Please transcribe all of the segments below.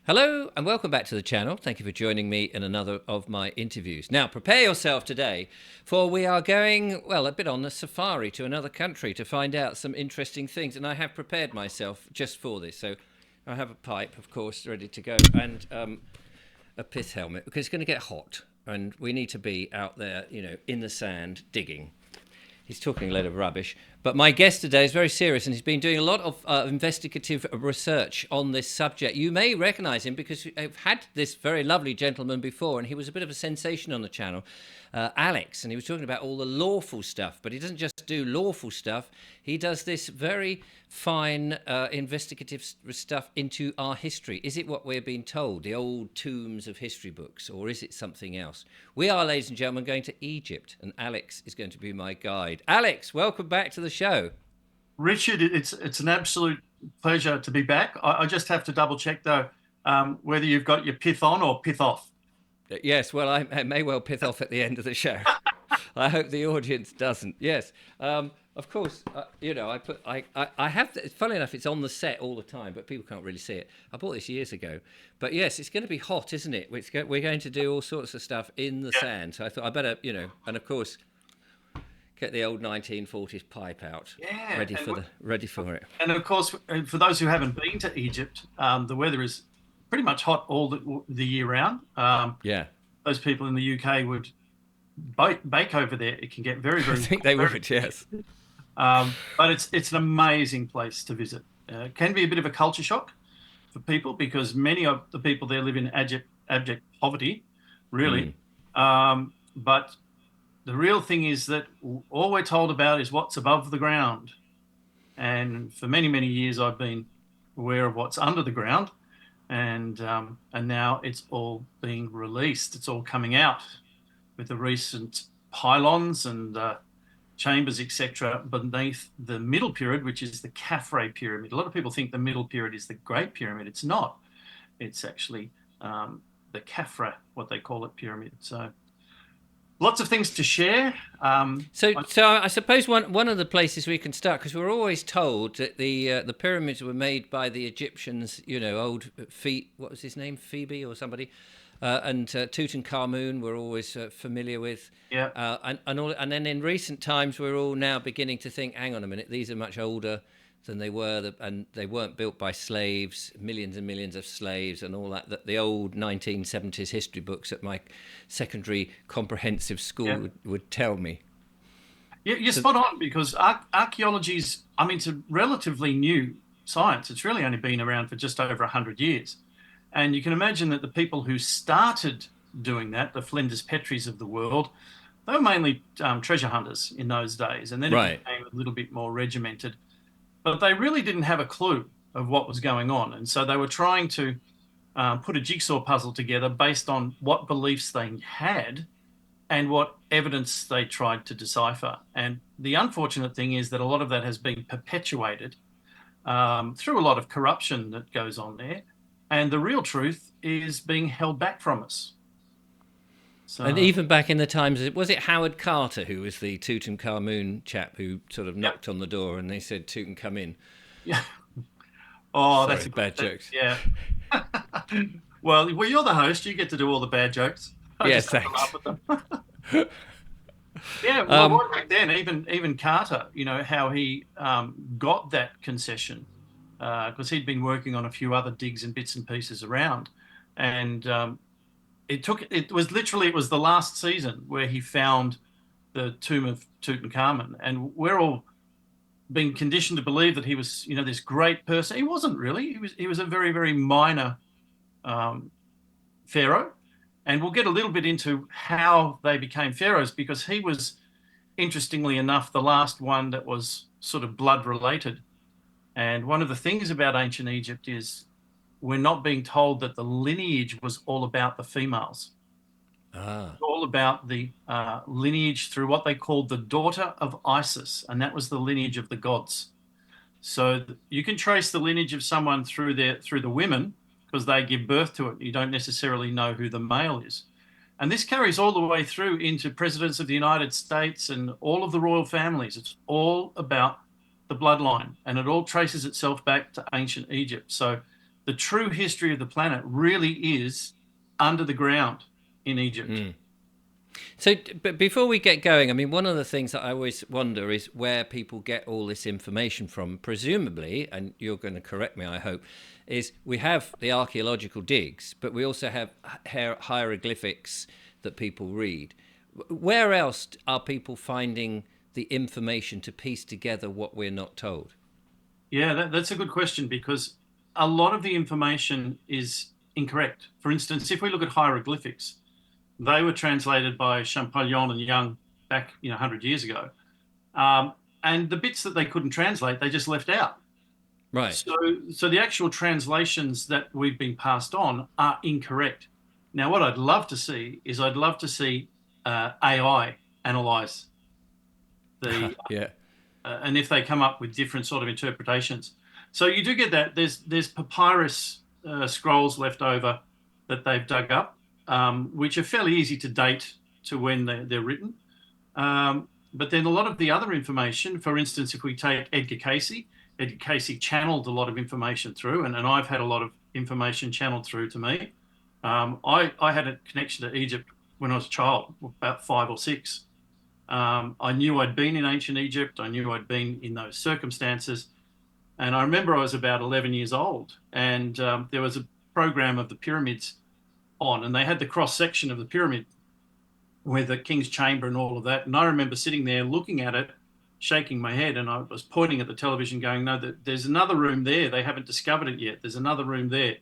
Hello and welcome back to the channel. Thank you for joining me in another of my interviews. Now, prepare yourself today, for we are going, well, a bit on a safari to another country to find out some interesting things. And I have prepared myself just for this. So I have a pipe, of course, ready to go, and a pith helmet, because it's going to get hot and we need to be out there, in the sand digging. He's talking a load of rubbish. But my guest today is very serious, and he's been doing a lot of investigative research on this subject. You may recognize him because I've had this very lovely gentleman before, and he was a bit of a sensation on the channel, Alex, and he was talking about all the lawful stuff. But he doesn't just do lawful stuff. He does this very fine investigative stuff into our history. Is it what we're being told, the old tombs of history books, or is it something else? We are, ladies and gentlemen, going to Egypt, and Alex is going to be my guide. Alex, welcome back to the show. Richard, it's an absolute pleasure to be back. I just have to double check though, whether you've got your pith on or pith off. Yes, well, I may well pith off at the end of the show. I hope the audience doesn't. Yes, of course. I have. Funnily enough, it's on the set all the time, but people can't really see it. I bought this years ago, but yes, it's going to be hot, isn't it? We're going to do all sorts of stuff in the sand. So I thought I better, and of course, get the old 1940s pipe out, Yeah, ready for it. and of course, for those who haven't been to Egypt, the weather is pretty much hot all the year round. Yeah, Those people in the UK would bake over there. It can get very, I very think hot, they would. Yes. but it's an amazing place to visit. It can be a bit of a culture shock for people because many of the people there live in abject poverty, really. But the real thing is that all we're told about is what's above the ground. And for many, many years, I've been aware of what's under the ground. And now it's all being released. It's all coming out with the recent pylons and chambers, etc., beneath the middle pyramid, which is the Khafre pyramid. A lot of people think the middle pyramid is the Great Pyramid. It's not. It's actually the Khafre, what they call it, pyramid. So lots of things to share. So I suppose one of the places we can start, because we're always told that the pyramids were made by the Egyptians, old what was his name, Phoebe or somebody, and Tutankhamun we're always familiar with. Yeah. And then in recent times we're all now beginning to think, hang on a minute, these are much older than they were, and they weren't built by slaves, millions and millions of slaves, and all that the old 1970s history books at my secondary comprehensive school would tell me. Yeah, you're spot on, because archaeology's, it's a relatively new science. It's really only been around for just over 100 years. And you can imagine that the people who started doing that, the Flinders Petries of the world, they were mainly treasure hunters in those days. And then it became a little bit more regimented. But they really didn't have a clue of what was going on. And so they were trying to put a jigsaw puzzle together based on what beliefs they had and what evidence they tried to decipher. And the unfortunate thing is that a lot of that has been perpetuated through a lot of corruption that goes on there. And the real truth is being held back from us. So, and even back in the times, was it Howard Carter who was the Tutankhamun chap who sort of knocked on the door and they said, "Tutankhamun, come in"? Yeah. Oh, sorry, that's a bad jokes. Yeah. well, you're the host. You get to do all the bad jokes. Yes, thanks. Yeah, well, right back then, even Carter, how he got that concession, because he'd been working on a few other digs and bits and pieces around, and it was the last season where he found the tomb of Tutankhamun, and we're all being conditioned to believe that he was, this great person. He wasn't really. He was a very, very minor pharaoh, and we'll get a little bit into how they became pharaohs, because he was, interestingly enough, the last one that was sort of blood related. And one of the things about ancient Egypt is we're not being told that the lineage was all about the females. It's all about the lineage through what they called the daughter of Isis, and that was the lineage of the gods. So you can trace the lineage of someone through the women, because they give birth to it. You don't necessarily know who the male is. And this carries all the way through into presidents of the United States and all of the royal families. It's all about the bloodline, and it all traces itself back to ancient Egypt. So the true history of the planet really is under the ground in Egypt. So, but before we get going, I mean, one of the things that I always wonder is where people get all this information from. Presumably, and you're going to correct me, I hope, is we have the archaeological digs, but we also have hieroglyphics that people read. Where else are people finding the information to piece together what we're not told? Yeah, that's a good question, because a lot of the information is incorrect. For instance, if we look at hieroglyphics, they were translated by Champollion and Young back, 100 years ago. And the bits that they couldn't translate, they just left out. Right. So the actual translations that we've been passed on are incorrect. Now, what I'd love to see is AI analyze the Yeah. and if they come up with different sort of interpretations. So you do get that. There's papyrus scrolls left over that they've dug up, which are fairly easy to date to when they're written. But then a lot of the other information, for instance, if we take Edgar Casey channeled a lot of information through, and I've had a lot of information channeled through to me. I had a connection to Egypt when I was a child, about 5 or 6. I knew I'd been in ancient Egypt. I knew I'd been in those circumstances. And I remember I was about 11 years old, and there was a program of the pyramids on, and they had the cross section of the pyramid with the king's chamber and all of that. And I remember sitting there looking at it, shaking my head, and I was pointing at the television going, no, there's another room there. They haven't discovered it yet. There's another room there.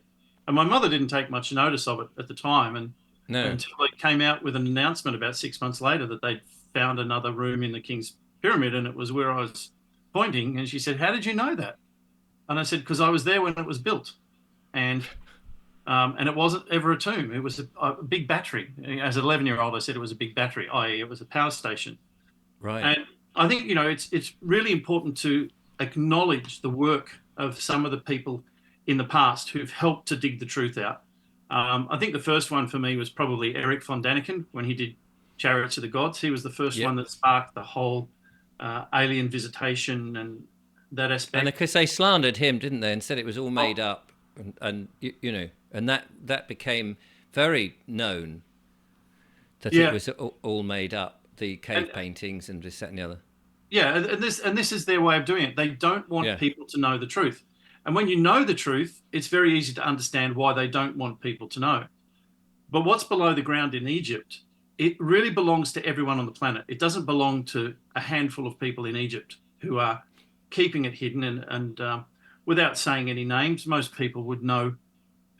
And my mother didn't take much notice of it at the time. And until it came out with an announcement about 6 months later that they'd found another room in the king's pyramid, and it was where I was pointing. And she said, how did you know that? And I said, because I was there when it was built. And it wasn't ever a tomb. It was a big battery. As an 11-year-old, I said it was a big battery, i.e. it was a power station. Right. And I think, it's really important to acknowledge the work of some of the people in the past who've helped to dig the truth out. I think the first one for me was probably Eric von Daniken when he did Chariots of the Gods. He was the first one that sparked the whole alien visitation and that aspect. And because they slandered him, didn't they, and said it was all made up, and and that became very known that it was all made up. The cave paintings and this, that, and the other. Yeah, and this is their way of doing it. They don't want people to know the truth. And when you know the truth, it's very easy to understand why they don't want people to know. But what's below the ground in Egypt, it really belongs to everyone on the planet. It doesn't belong to a handful of people in Egypt who are keeping it hidden. And without saying any names, most people would know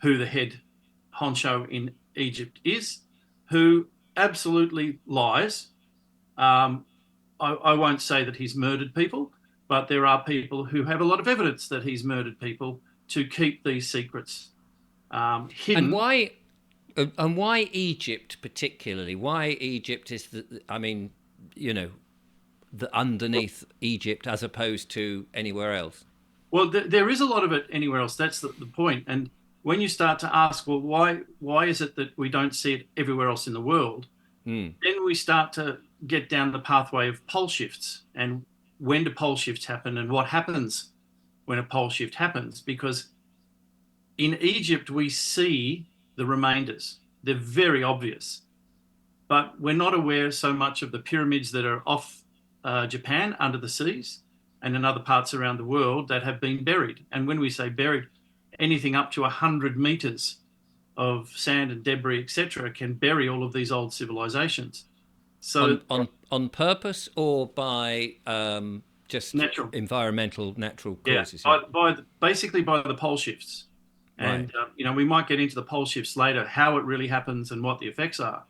who the head honcho in Egypt is, who absolutely lies. I won't say that he's murdered people, but there are people who have a lot of evidence that he's murdered people to keep these secrets hidden. And why Egypt particularly? Why Egypt is the underneath Egypt as opposed to anywhere else? Well, there is a lot of it anywhere else. That's the point. And when you start to ask, well, why is it that we don't see it everywhere else in the world? Then we start to get down the pathway of pole shifts, and when do pole shifts happen, and what happens when a pole shift happens? Because in Egypt, we see the remainders. They're very obvious, but we're not aware so much of the pyramids that are off Japan under the seas and in other parts around the world that have been buried. And when we say buried, anything up to 100 meters of sand and debris, etc., can bury all of these old civilizations. So on purpose or by just natural causes? Basically by the pole shifts. And, we might get into the pole shifts later, how it really happens and what the effects are.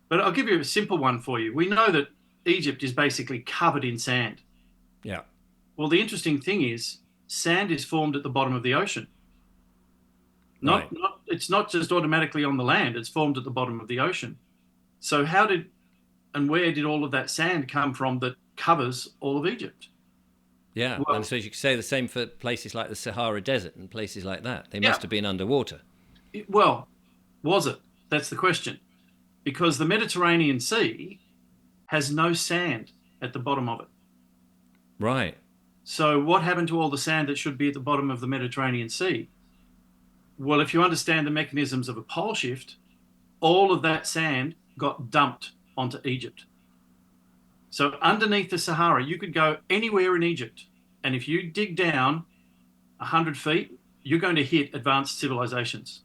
But I'll give you a simple one for you. We know that Egypt is basically covered in sand. Yeah. Well, the interesting thing is sand is formed at the bottom of the ocean. It's not just automatically on the land. It's formed at the bottom of the ocean. So where did all of that sand come from that covers all of Egypt? Yeah, well, and so you could say the same for places like the Sahara Desert and places like that. They must have been underwater. Well, was it? That's the question. Because the Mediterranean Sea has no sand at the bottom of it. Right. So what happened to all the sand that should be at the bottom of the Mediterranean Sea? Well, if you understand the mechanisms of a pole shift, all of that sand got dumped onto Egypt. So underneath the Sahara, you could go anywhere in Egypt. And if you dig down 100 feet, you're going to hit advanced civilizations.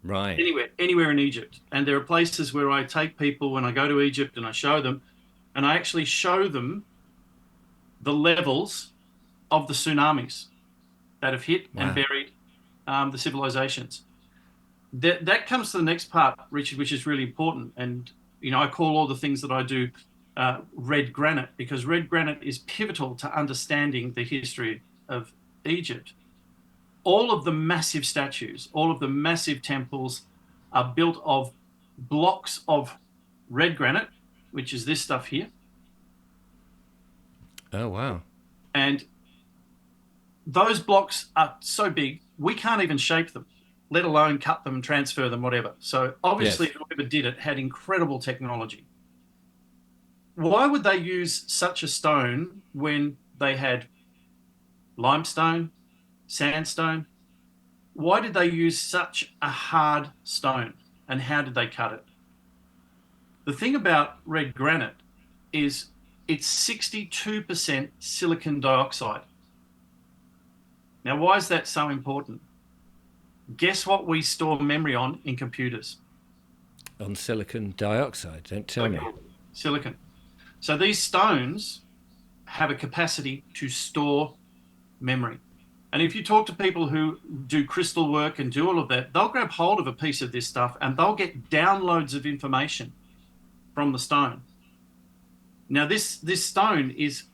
Right. Anywhere in Egypt. And there are places where I take people when I go to Egypt and I show them, and I actually show them the levels of the tsunamis that have hit and buried the civilizations. That comes to the next part, Richard, which is really important. And, I call all the things that I do red granite, because red granite is pivotal to understanding the history of Egypt. All of the massive statues, all of the massive temples are built of blocks of red granite, which is this stuff here. Oh, wow. And those blocks are so big, we can't even shape them, let alone cut them, transfer them, whatever. So obviously, whoever did it had incredible technology. Why would they use such a stone when they had limestone, sandstone? Why did they use such a hard stone, and how did they cut it? The thing about red granite is it's 62% silicon dioxide. Now, why is that so important? Guess what we store memory on in computers? On silicon dioxide. Don't tell me. Silicon. So these stones have a capacity to store memory. And if you talk to people who do crystal work and do all of that, they'll grab hold of a piece of this stuff and they'll get downloads of information from the stone. Now, this stone is,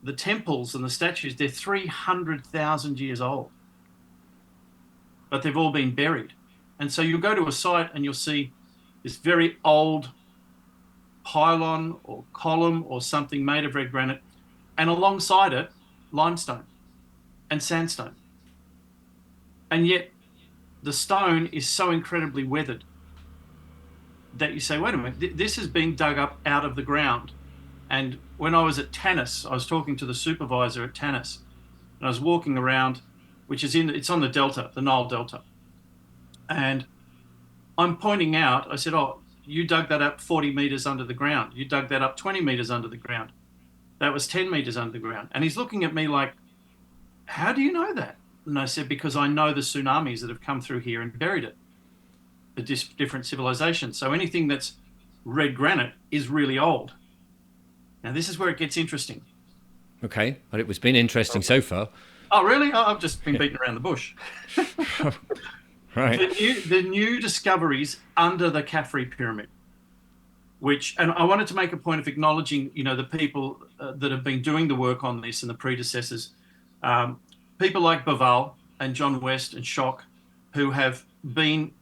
the temples and the statues, they're 300,000 years old, but they've all been buried. And so you'll go to a site and you'll see this very old pylon or column or something made of red granite, and alongside it, limestone and sandstone. And yet the stone is so incredibly weathered that you say, wait a minute, this is being dug up out of the ground. And when I was at Tanis, I was talking to the supervisor at Tanis, and I was walking around, which is it's on the Delta, the Nile Delta. And I'm pointing out, I said, oh, you dug that up 40 meters under the ground. You dug that up 20 meters under the ground. That was 10 meters under the ground. And he's looking at me like, how do you know that? And I said, because I know the tsunamis that have come through here and buried it, the different civilizations. So anything that's red granite is really old. Now, this is where it gets interesting. Okay, but it's been interesting so far. Oh, really? Oh, I've just been beating around the bush. Right. The new discoveries under the Khafre pyramid, and I wanted to make a point of acknowledging, the people that have been doing the work on this and the predecessors, people like Baval and John West and Schoch, who have been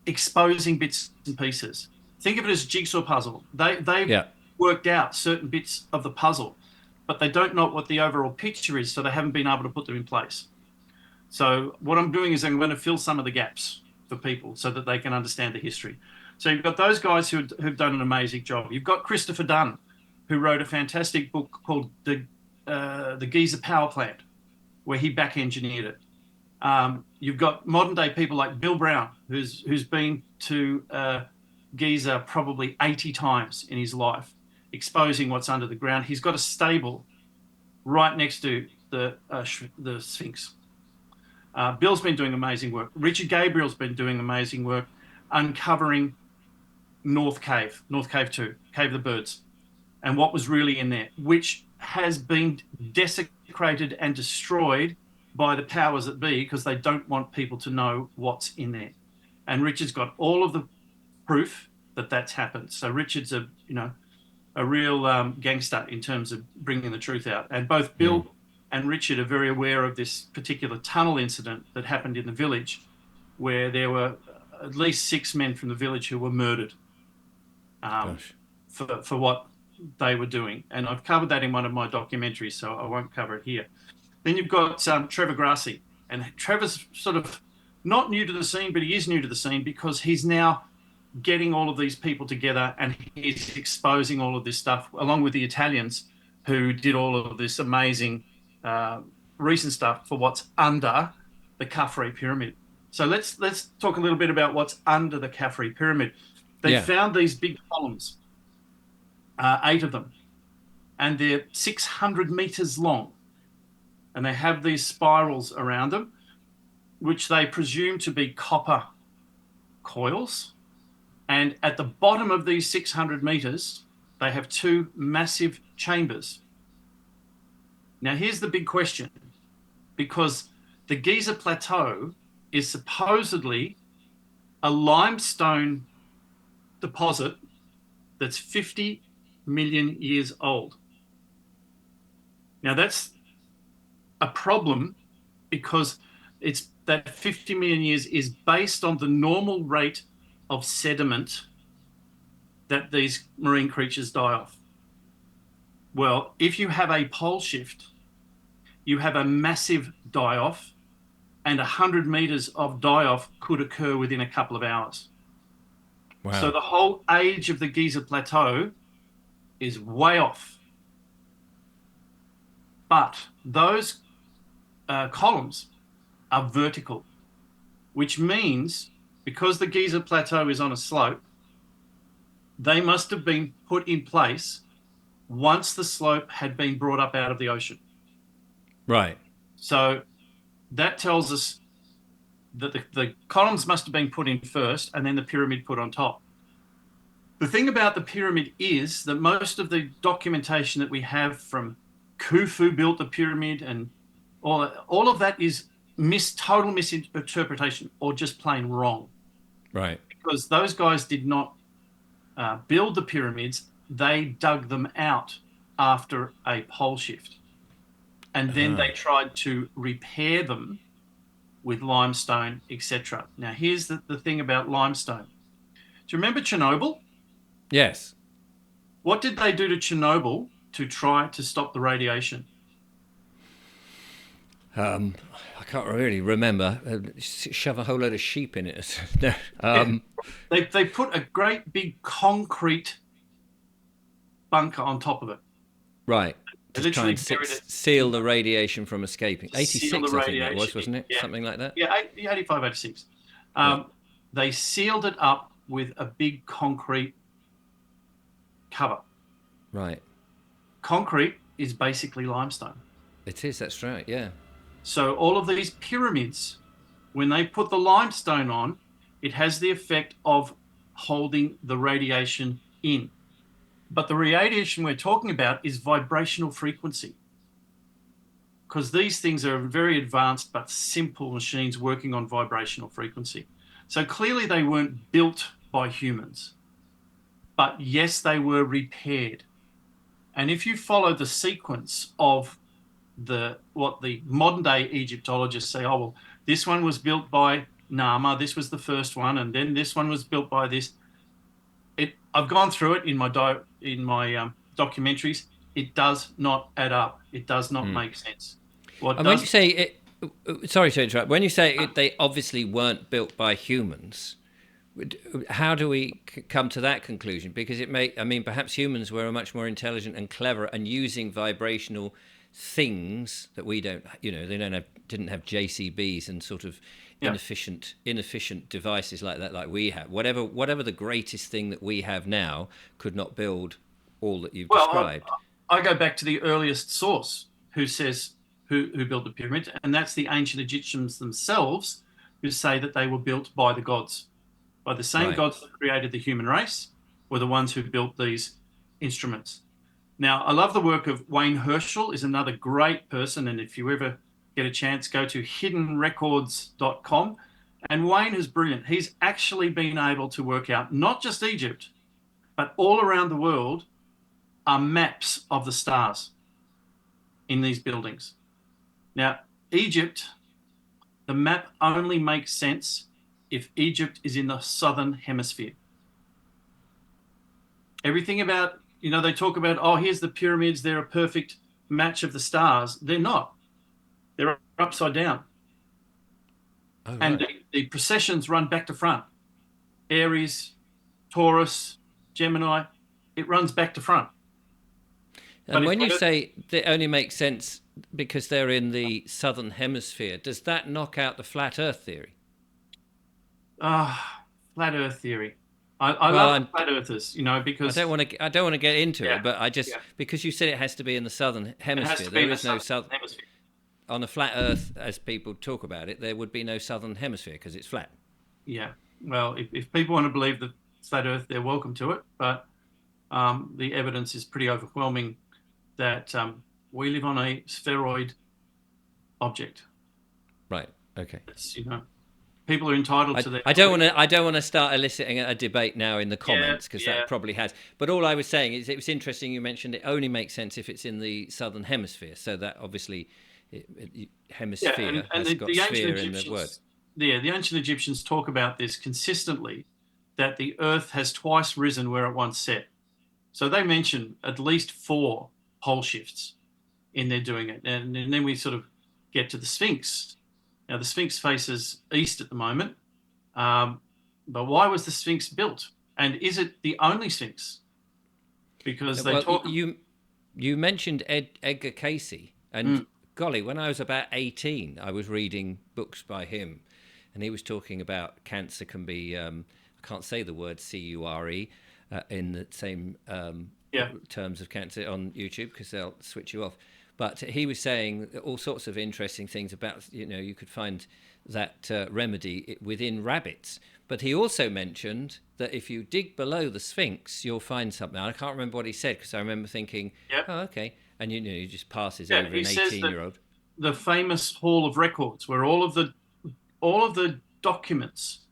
exposing bits and pieces. Think of it as a jigsaw puzzle. They've worked out certain bits of the puzzle, but they don't know what the overall picture is, so they haven't been able to put them in place. So what I'm doing is I'm going to fill some of the gaps for people so that they can understand the history. So you've got those guys who've done an amazing job. You've got Christopher Dunn, who wrote a fantastic book called the Giza Power Plant, where he back engineered it. You've got modern day people like Bill Brown, who's been to Giza probably 80 times in his life, exposing what's under the ground. He's got a stable right next to the Sphinx. Bill's been doing amazing work. Richard Gabriel's been doing amazing work uncovering North Cave 2, Cave of the Birds, and what was really in there, which has been desecrated and destroyed by the powers that be because they don't want people to know what's in there. And Richard's got all of the proof that that's happened. So Richard's a real gangster in terms of bringing the truth out. And both Bill and Richard are very aware of this particular tunnel incident that happened in the village, where there were at least 6 men from the village who were murdered for what they were doing. And I've covered that in one of my documentaries, so I won't cover it here. Then you've got Trevor Grassi. And Trevor's sort of not new to the scene, but he is new to the scene because he's now getting all of these people together and he's exposing all of this stuff, along with the Italians who did all of this amazing recent stuff for what's under the Khafre pyramid. So let's talk a little bit about what's under the Khafre pyramid. They found these big columns, 8 of them, and they're 600 meters long, and they have these spirals around them, which they presume to be copper coils. And at the bottom of these 600 meters, they have 2 massive chambers. Now, here's the big question, because the Giza Plateau is supposedly a limestone deposit that's 50 million years old. Now, that's a problem because it's that 50 million years is based on the normal rate of sediment that these marine creatures die off. Well, if you have a pole shift, you have a massive die-off, and 100 meters of die-off could occur within a couple of hours. Wow. So the whole age of the Giza Plateau is way off. But those columns are vertical, which means because the Giza Plateau is on a slope, they must have been put in place once the slope had been brought up out of the ocean. Right. So that tells us that the columns must have been put in first and then the pyramid put on top. The thing about the pyramid is that most of the documentation that we have from Khufu built the pyramid and all of that is total misinterpretation or just plain wrong. Right. Because those guys did not build the pyramids. They dug them out after a pole shift. And then they tried to repair them with limestone, etc. Now, here's the thing about limestone. Do you remember Chernobyl? Yes. What did they do to Chernobyl to try to stop the radiation? I can't really remember. Shove a whole load of sheep in it. No. They put a great big concrete bunker on top of it. Right. To try and Literally seal the radiation from escaping. 86, I think that was, wasn't it? Yeah. Something like that? Yeah, 85, 86. They sealed it up with a big concrete cover. Right. Concrete is basically limestone. It is, that's right, yeah. So all of these pyramids, when they put the limestone on, it has the effect of holding the radiation in. But the radiation we're talking about is vibrational frequency, because these things are very advanced but simple machines working on vibrational frequency. So clearly they weren't built by humans, but yes, they were repaired. And if you follow the sequence of what the modern day Egyptologists say, oh, well, this one was built by Nama, this was the first one, and then this one was built by this. I've gone through it in my documentaries. It does not add up. It does not make sense. When you say it, sorry to interrupt. When you say they obviously weren't built by humans, how do we come to that conclusion? Because perhaps humans were much more intelligent and clever and using vibrational things that we don't. They didn't have JCBs and sort of inefficient devices like that, like we have. Whatever the greatest thing that we have now could not build all that you've described. I go back to the earliest source who says who built the pyramids, and that's the ancient Egyptians themselves, who say that they were built by the gods, by the same gods that created the human race, were the ones who built these instruments. Now, I love the work of Wayne Herschel, is another great person, and if you ever get a chance, go to hiddenrecords.com. And Wayne is brilliant. He's actually been able to work out not just Egypt, but all around the world are maps of the stars in these buildings. Now, Egypt, the map only makes sense if Egypt is in the southern hemisphere. Everything about, they talk about, oh, here's the pyramids, they're a perfect match of the stars. They're not. They're upside down. Oh, right. And the processions run back to front. Aries, Taurus, Gemini, it runs back to front. And if when you flat Earth- say they only make sense because they're in the southern hemisphere, does that knock out the flat Earth theory? flat Earth theory. I Well, love the flat earthers, I don't because want to. I don't want to get into yeah, it, but I just yeah, because you said it has to be in the southern it has hemisphere. to be There in the is no southern south hemisphere. on a flat Earth, as people talk about it. There would be no southern hemisphere because it's flat. Yeah. Well, if people want to believe the flat Earth, they're welcome to it, but the evidence is pretty overwhelming that we live on a spheroid object. Right. Okay. It's, people are entitled I, to their I don't want to. I don't want to start eliciting a debate now in the yeah, comments because yeah, that probably has. But all I was saying is it was interesting. You mentioned it only makes sense if it's in the southern hemisphere. So that obviously, yeah. hemisphere And has the, got the ancient sphere in the word. Egyptians, yeah, the ancient Egyptians talk about this consistently, that the Earth has twice risen where it once set. So they mention at least 4 pole shifts in their doing it, and then we sort of get to the Sphinx. Now the Sphinx faces east at the moment, but why was the Sphinx built? And is it the only Sphinx? Because they Well, talk. you mentioned Edgar Casey, and Mm, golly, when I was about 18, I was reading books by him, and he was talking about cancer can be. I can't say the word CURE in the same yeah, terms of cancer on YouTube because they'll switch you off. But he was saying all sorts of interesting things about, you could find that remedy within rabbits. But he also mentioned that if you dig below the Sphinx, you'll find something. I can't remember what he said because I remember thinking, yeah, oh, okay. And, he just passes yeah. over He an says that 18-year-old. the famous Hall of Records, where all of the documents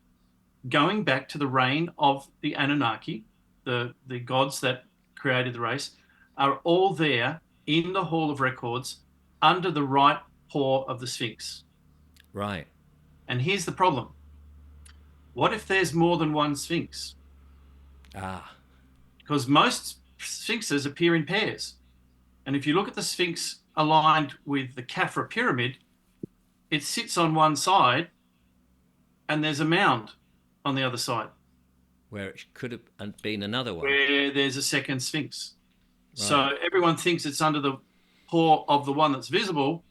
going back to the reign of the Anunnaki, the gods that created the race, are all there in the Hall of Records under the right paw of the Sphinx. Right. And here's the problem. What if there's more than one Sphinx? Ah, Because most Sphinxes appear in pairs. And if you look at the Sphinx aligned with the Khafra pyramid, it sits on one side and there's a mound on the other side where it could have been another one. where there's a second Sphinx. Right. So everyone thinks it's under the paw of the one that's visible.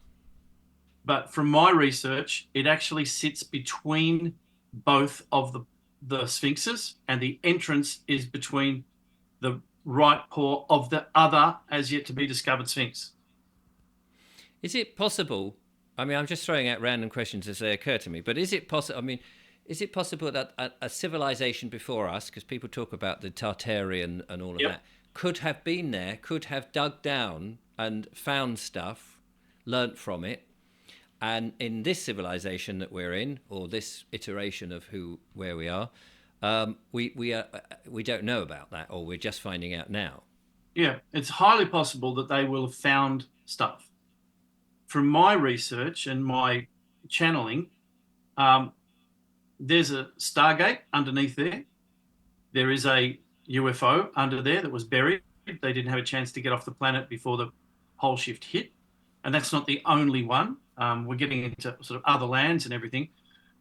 But from my research, it actually sits between both of the Sphinxes, and the entrance is between the right paw of the other as yet to be discovered Sphinx. Is it possible? I mean, I'm just throwing out random questions as they occur to me, but is it possible? I mean, is it possible that a civilization before us, because people talk about the Tartarian and all of Yep. that, could have been there, could have dug down and found stuff, learnt from it, and in this civilization that we're in, or this iteration of where we are, we don't know about that, or we're just finding out now. Yeah, it's highly possible that they will have found stuff. From my research and my channeling, there's a Stargate underneath there. There is a UFO under there that was buried. They didn't have a chance to get off the planet before the pole shift hit. And that's not the only one. We're getting into sort of other lands and everything.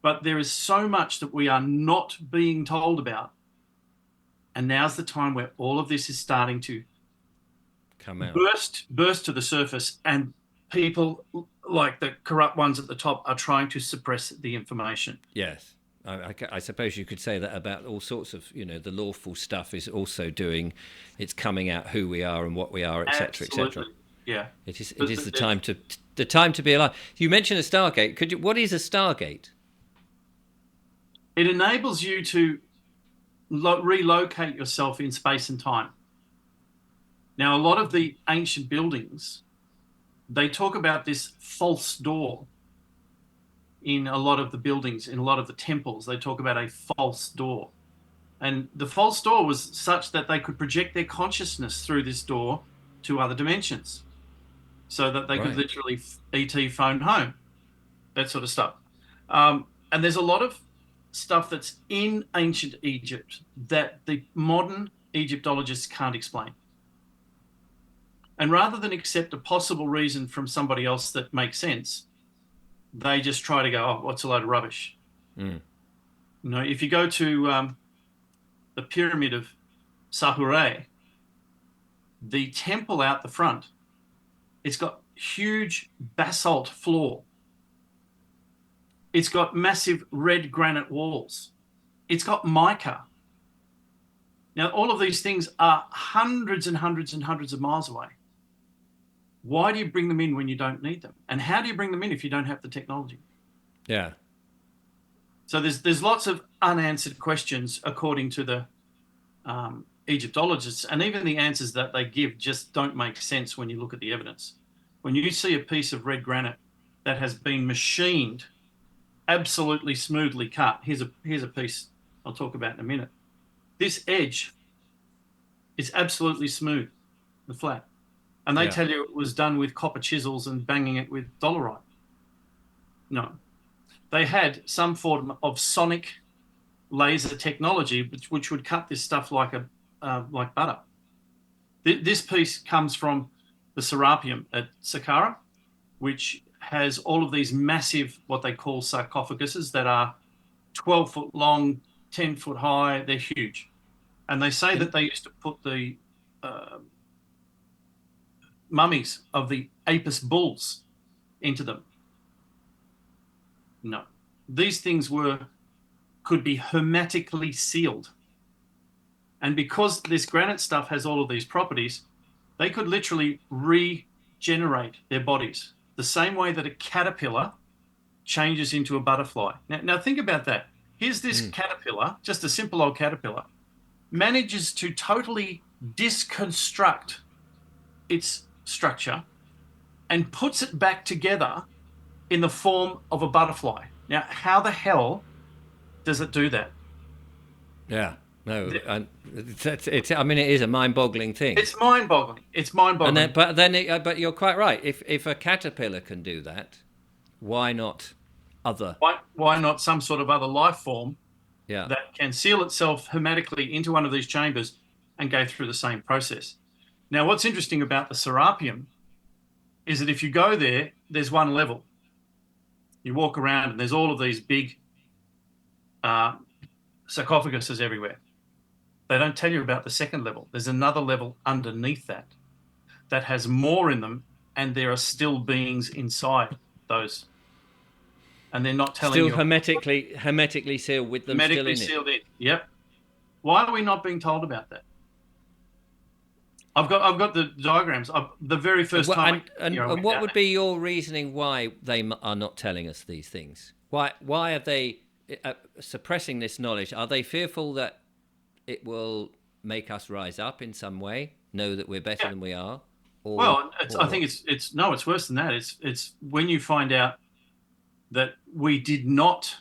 But there is so much that we are not being told about. And now's the time where all of this is starting to Come out. burst to the surface, and people like the corrupt ones at the top are trying to suppress the information. Yes. I suppose you could say that about all sorts of, the lawful stuff is also it's coming out who we are and what we are, etc., etc. Absolutely. Yeah. It is the time to be alive. You mentioned a Stargate. What is a Stargate? It enables you to relocate yourself in space and time. Now, a lot of the ancient buildings, they talk about this false door. In a lot of the buildings, in a lot of the temples, they talk about a false door. And the false door was such that they could project their consciousness through this door to other dimensions, so that they could literally ET phone home, that sort of stuff. And there's a lot of stuff that's in ancient Egypt that the modern Egyptologists can't explain. And rather than accept a possible reason from somebody else that makes sense, they just try to go, oh, what's a load of rubbish? Mm. If you go to the pyramid of Sahure, The temple out the front, it's got huge basalt floor. It's got massive red granite walls. It's got mica. Now, all of these things are hundreds and hundreds and hundreds of miles away. Why do you bring them in when you don't need them? And how do you bring them in if you don't have the technology? Yeah. So there's lots of unanswered questions according to the Egyptologists, and even the answers that they give just don't make sense when you look at the evidence. When you see a piece of red granite that has been machined, absolutely smoothly cut, here's a piece I'll talk about in a minute. This edge is absolutely smooth and flat. And they tell you it was done with copper chisels and banging it with dolerite. No. They had some form of sonic laser technology which would cut this stuff like butter. This piece comes from the Serapeum at Saqqara, which has all of these massive, what they call sarcophaguses, that are 12 foot long, 10 foot high. They're huge. And they say that they used to put the mummies of the Apis bulls into them. No. These things could be hermetically sealed. And because this granite stuff has all of these properties, they could literally regenerate their bodies the same way that a caterpillar changes into a butterfly. Now think about that. Here's this caterpillar, just a simple old caterpillar, manages to totally disconstruct its structure and puts it back together in the form of a butterfly. Now, how the hell does it do that? Yeah. No, it's. I mean, it is a mind-boggling thing. It's mind-boggling. It's mind-boggling. But you're quite right. If a caterpillar can do that, why not other? Why not some sort of other life form Yeah. that can seal itself hermetically into one of these chambers and go through the same process? Now, what's interesting about the Serapeum is that if you go there, there's one level. You walk around and there's all of these big sarcophaguses everywhere. They don't tell you about the second level. There's another level underneath that has more in them, and there are still beings inside those. And they're not telling you. Still hermetically sealed with them still in it. Sealed in. Yep. Why are we not being told about that? I've got the diagrams. The very first time. And what would be your reasoning why they are not telling us these things? Why are they suppressing this knowledge? Are they fearful that it will make us rise up in some way, know that we're better than we are? I think it's worse than that. It's when you find out that we did not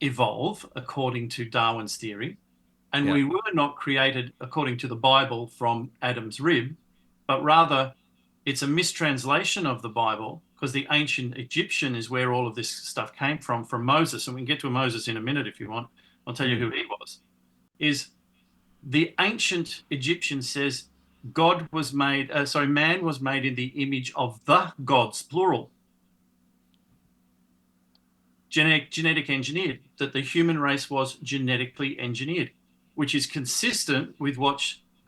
evolve according to Darwin's theory, and we were not created according to the Bible from Adam's rib, but rather it's a mistranslation of the Bible, because the ancient Egyptian is where all of this stuff came from Moses, and we can get to Moses in a minute if you want. I'll tell you who he was. Is the ancient Egyptian says man was made in the image of the gods, plural. Genetic engineered, that the human race was genetically engineered, which is consistent with what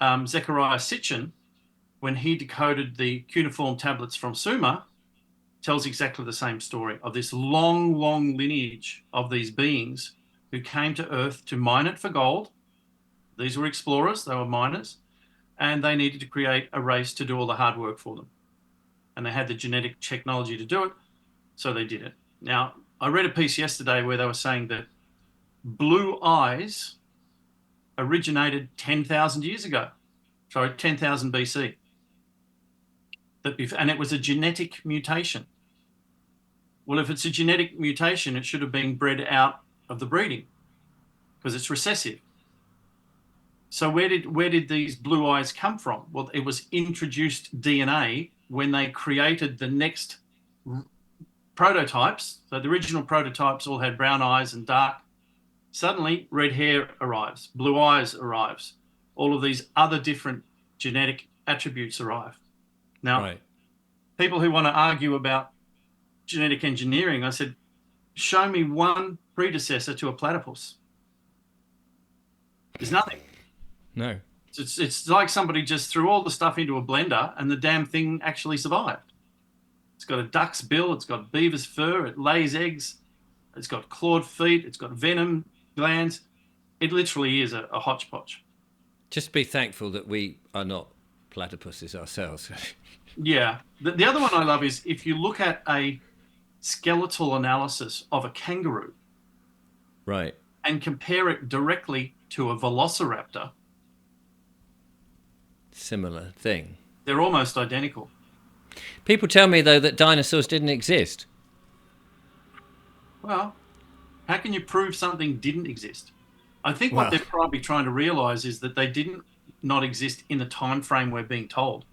Zecharia Sitchin, when he decoded the cuneiform tablets from Sumer, tells exactly the same story of this long, long lineage of these beings who came to Earth to mine it for gold. These were explorers, they were miners, and they needed to create a race to do all the hard work for them. And they had the genetic technology to do it, so they did it. Now, I read a piece yesterday where they were saying that blue eyes originated 10,000 years ago. Sorry, 10,000 BC. And it was a genetic mutation. Well, if it's a genetic mutation, it should have been bred out of the breeding, because it's recessive. So where did these blue eyes come from? Well, it was introduced DNA when they created the next prototypes. So the original prototypes all had brown eyes and dark. Suddenly, red hair arrives, blue eyes arrives. All of these other different genetic attributes arrive. Now, people who want to argue about genetic engineering, I said, show me one predecessor to a platypus. There's nothing. No. It's like somebody just threw all the stuff into a blender and the damn thing actually survived. It's got a duck's bill, it's got beaver's fur, it lays eggs, it's got clawed feet, it's got venom glands. It literally is a hodgepodge. Just be thankful that we are not platypuses ourselves. Yeah. The other one I love is if you look at a skeletal analysis of a kangaroo Right. and compare it directly to a velociraptor, Similar thing. they're almost identical. People tell me, though, that dinosaurs didn't exist. Well, how can you prove something didn't exist? I think what Well, they're probably trying to realize is that they didn't not exist in the time frame we're being told.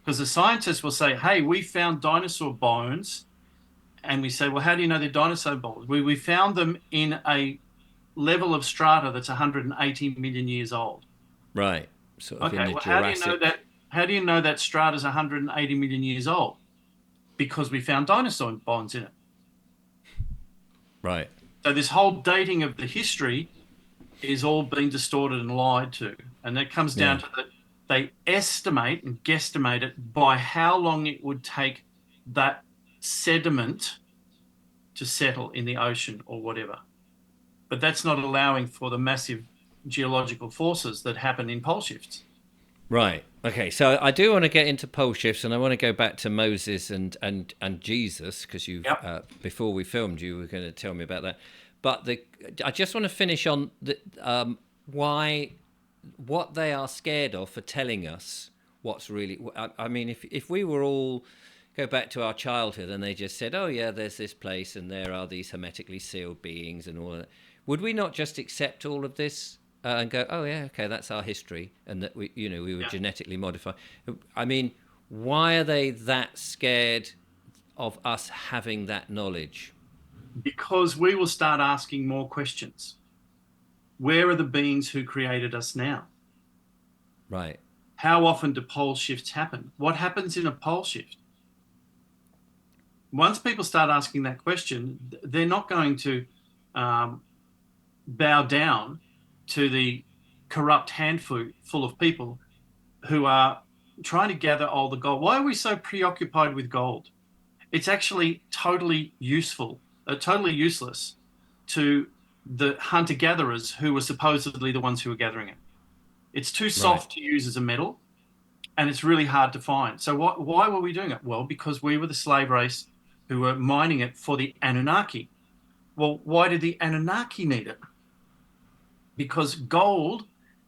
Because the scientists will say, hey, we found dinosaur bones. And we say, well, how do you know they're dinosaur bones? We found them in a level of strata that's 180 million years old. right. Sort of in Okay, the well, how do you know Jurassic. that? How do you know that strata is 180 million years old? Because we found dinosaur bones in it. Right. So this whole dating of the history is all being distorted and lied to. And that comes down Yeah. to that they estimate and guesstimate it by how long it would take that sediment to settle in the ocean or whatever. But that's not allowing for the massive geological forces that happen in pole shifts. Right. Okay. So I do want to get into pole shifts, and I want to go back to Moses and Jesus, because you Yep. before we filmed, you were going to tell me about that. But I just want to finish on the why what they are scared of for telling us what's really. I mean, if we were all go back to our childhood and they just said, "Oh yeah, there's this place and there are these hermetically sealed beings and all that," would we not just accept all of this and go, "Oh yeah, okay, that's our history," and that we were Yeah. genetically modified? I mean, why are they that scared of us having that knowledge? Because we will start asking more questions. Where are the beings who created us now? Right. How often do pole shifts happen? What happens in a pole shift? Once people start asking that question, they're not going to bow down to the corrupt handful full of people who are trying to gather all the gold. Why are we so preoccupied with gold? It's actually totally useful, totally useless to the hunter-gatherers who were supposedly the ones who were gathering it. It's too soft to use as a metal, and it's really hard to find. So why were we doing it? Well, because we were the slave race who were mining it for the Anunnaki. Well, why did the Anunnaki need it? Because gold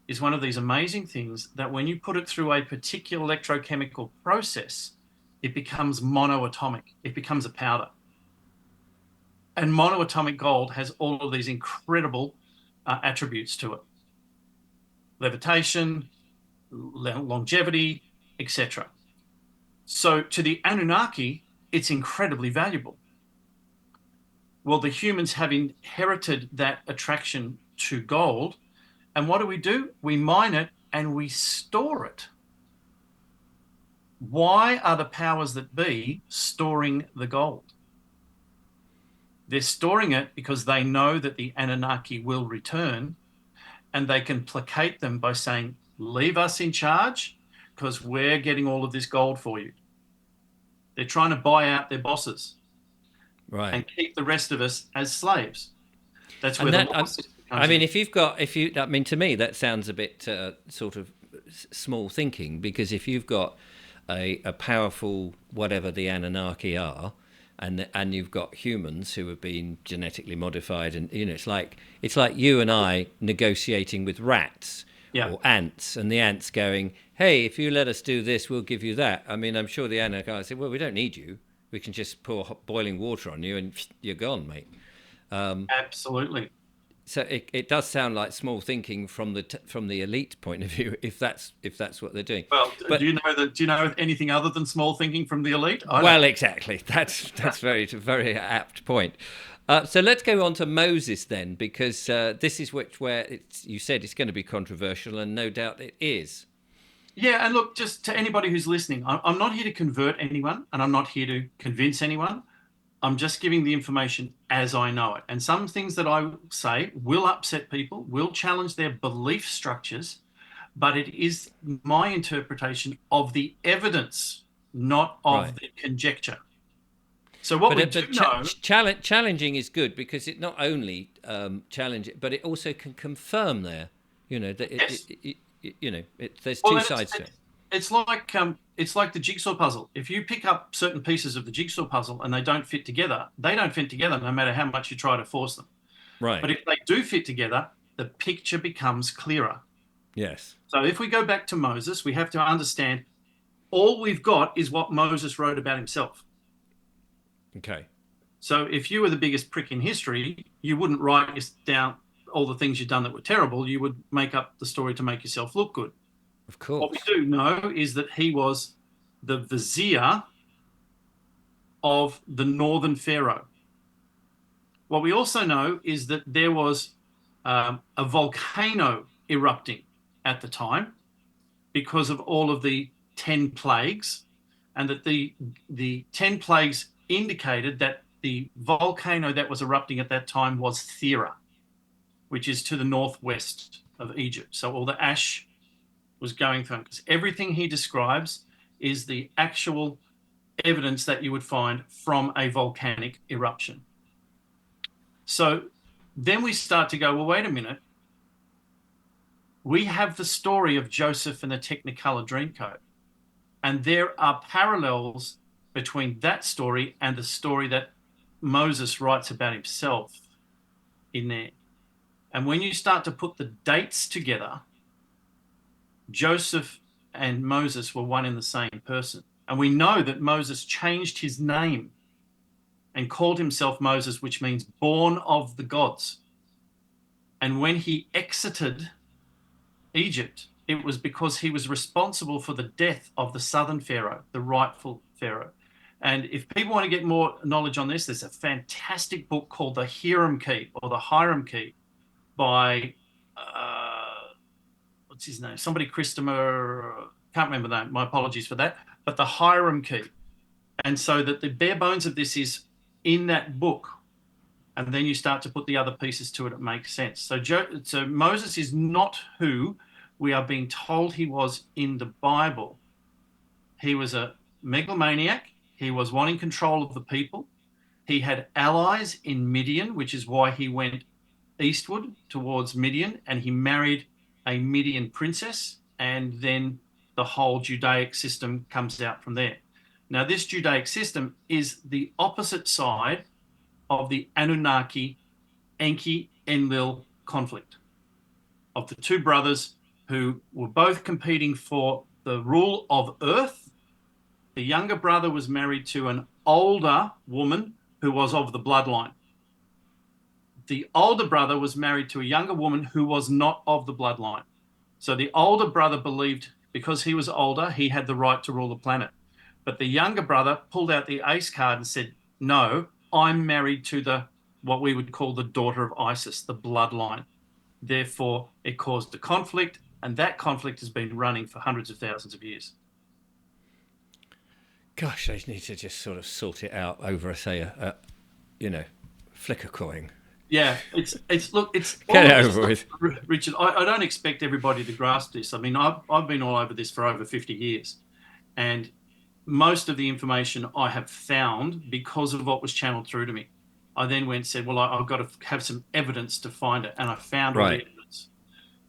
is one of these amazing things that when you put it through a particular electrochemical process, it becomes monoatomic. It becomes a powder. And monoatomic gold has all of these incredible attributes to it. Levitation, longevity, etc. So to the Anunnaki, it's incredibly valuable. Well, the humans have inherited that attraction to gold. And what do? We mine it and we store it. Why are the powers that be storing the gold? They're storing it because they know that the Anunnaki will return, and they can placate them by saying, leave us in charge because we're getting all of this gold for you. They're trying to buy out their bosses Right. and keep the rest of us as slaves. That's And where that, the law system I comes mean, in. I mean, to me, that sounds a bit sort of small thinking, because if you've got a powerful, whatever the Anunnaki are, and you've got humans who have been genetically modified, and it's like you and I negotiating with rats Yeah. or ants, and the ants going, "Hey, if you let us do this, we'll give you that." I mean, I'm sure the Anunnaki say, "Well, we don't need you. We can just pour boiling water on you, and you're gone, mate." Absolutely. So it does sound like small thinking from the elite point of view, if that's what they're doing. Well, But do you know anything other than small thinking from the elite? I don't. well, exactly. That's very apt point. So let's go on to Moses then, because this is where you said it's going to be controversial, and no doubt it is. Yeah, and look, just to anybody who's listening, I'm not here to convert anyone, and I'm not here to convince anyone. I'm just giving the information as I know it. And some things that I say will upset people, will challenge their belief structures, but it is my interpretation of the evidence, not Right. of the conjecture. So what we do know, Challenging is good because it not only challenges, but it also can confirm there. You know that yes, there's well, two then sides to it. it's like the jigsaw puzzle. If you pick up certain pieces of the jigsaw puzzle and they don't fit together, they don't fit together no matter how much you try to force them. Right. But if they do fit together, the picture becomes clearer. Yes. So if we go back to Moses, we have to understand all we've got is what Moses wrote about himself. Okay. So if you were the biggest prick in history, you wouldn't write down all the things you've done that were terrible. You would make up the story to make yourself look good. Of What we course. do know is that he was the vizier of the northern Pharaoh. What we also know is that there was a volcano erupting at the time because of all of the 10 plagues, and that the 10 plagues indicated that the volcano that was erupting at that time was Thera, which is to the northwest of Egypt. So all the ash was going through, because everything he describes is the actual evidence that you would find from a volcanic eruption. So then we start to go, well, wait a minute. We have the story of Joseph and the Technicolor Dreamcoat, and there are parallels between that story and the story that Moses writes about himself in there. And when you start to put the dates together, Joseph and Moses were one and the same person. And we know that Moses changed his name and called himself Moses, which means born of the gods. And when he exited Egypt, it was because he was responsible for the death of the southern Pharaoh, the rightful Pharaoh. And if people want to get more knowledge on this, there's a fantastic book called The Hiram Key or The Hiram Key by, what's his name? Somebody Christopher, can't remember the name. My apologies for that. But The Hiram Key. And so that the bare bones of this is in that book. And then you start to put the other pieces to it, it makes sense. So Moses is not who we are being told he was in the Bible. He was a megalomaniac. He was wanting control of the people. He had allies in Midian, which is why he went eastward towards Midian, and he married a Midian princess, and then the whole Judaic system comes out from there. Now, this Judaic system is the opposite side of the Anunnaki Enki Enlil conflict of the two brothers who were both competing for the rule of Earth. The younger brother was married to an older woman who was of the bloodline. The older brother was married to a younger woman who was not of the bloodline. So the older brother believed because he was older, he had the right to rule the planet. But the younger brother pulled out the ace card and said, no, I'm married to what we would call the daughter of Isis, the bloodline. Therefore, it caused a conflict, and that conflict has been running for hundreds of thousands of years. Gosh, they need to just sort of sort it out over, say, flick a coin. Yeah, it's Get it over with. Richard, I don't expect everybody to grasp this. I mean, I've been all over this for over 50 years, and most of the information I have found because of what was channeled through to me. I then went and said, well, I've got to have some evidence to find it, and I found all the evidence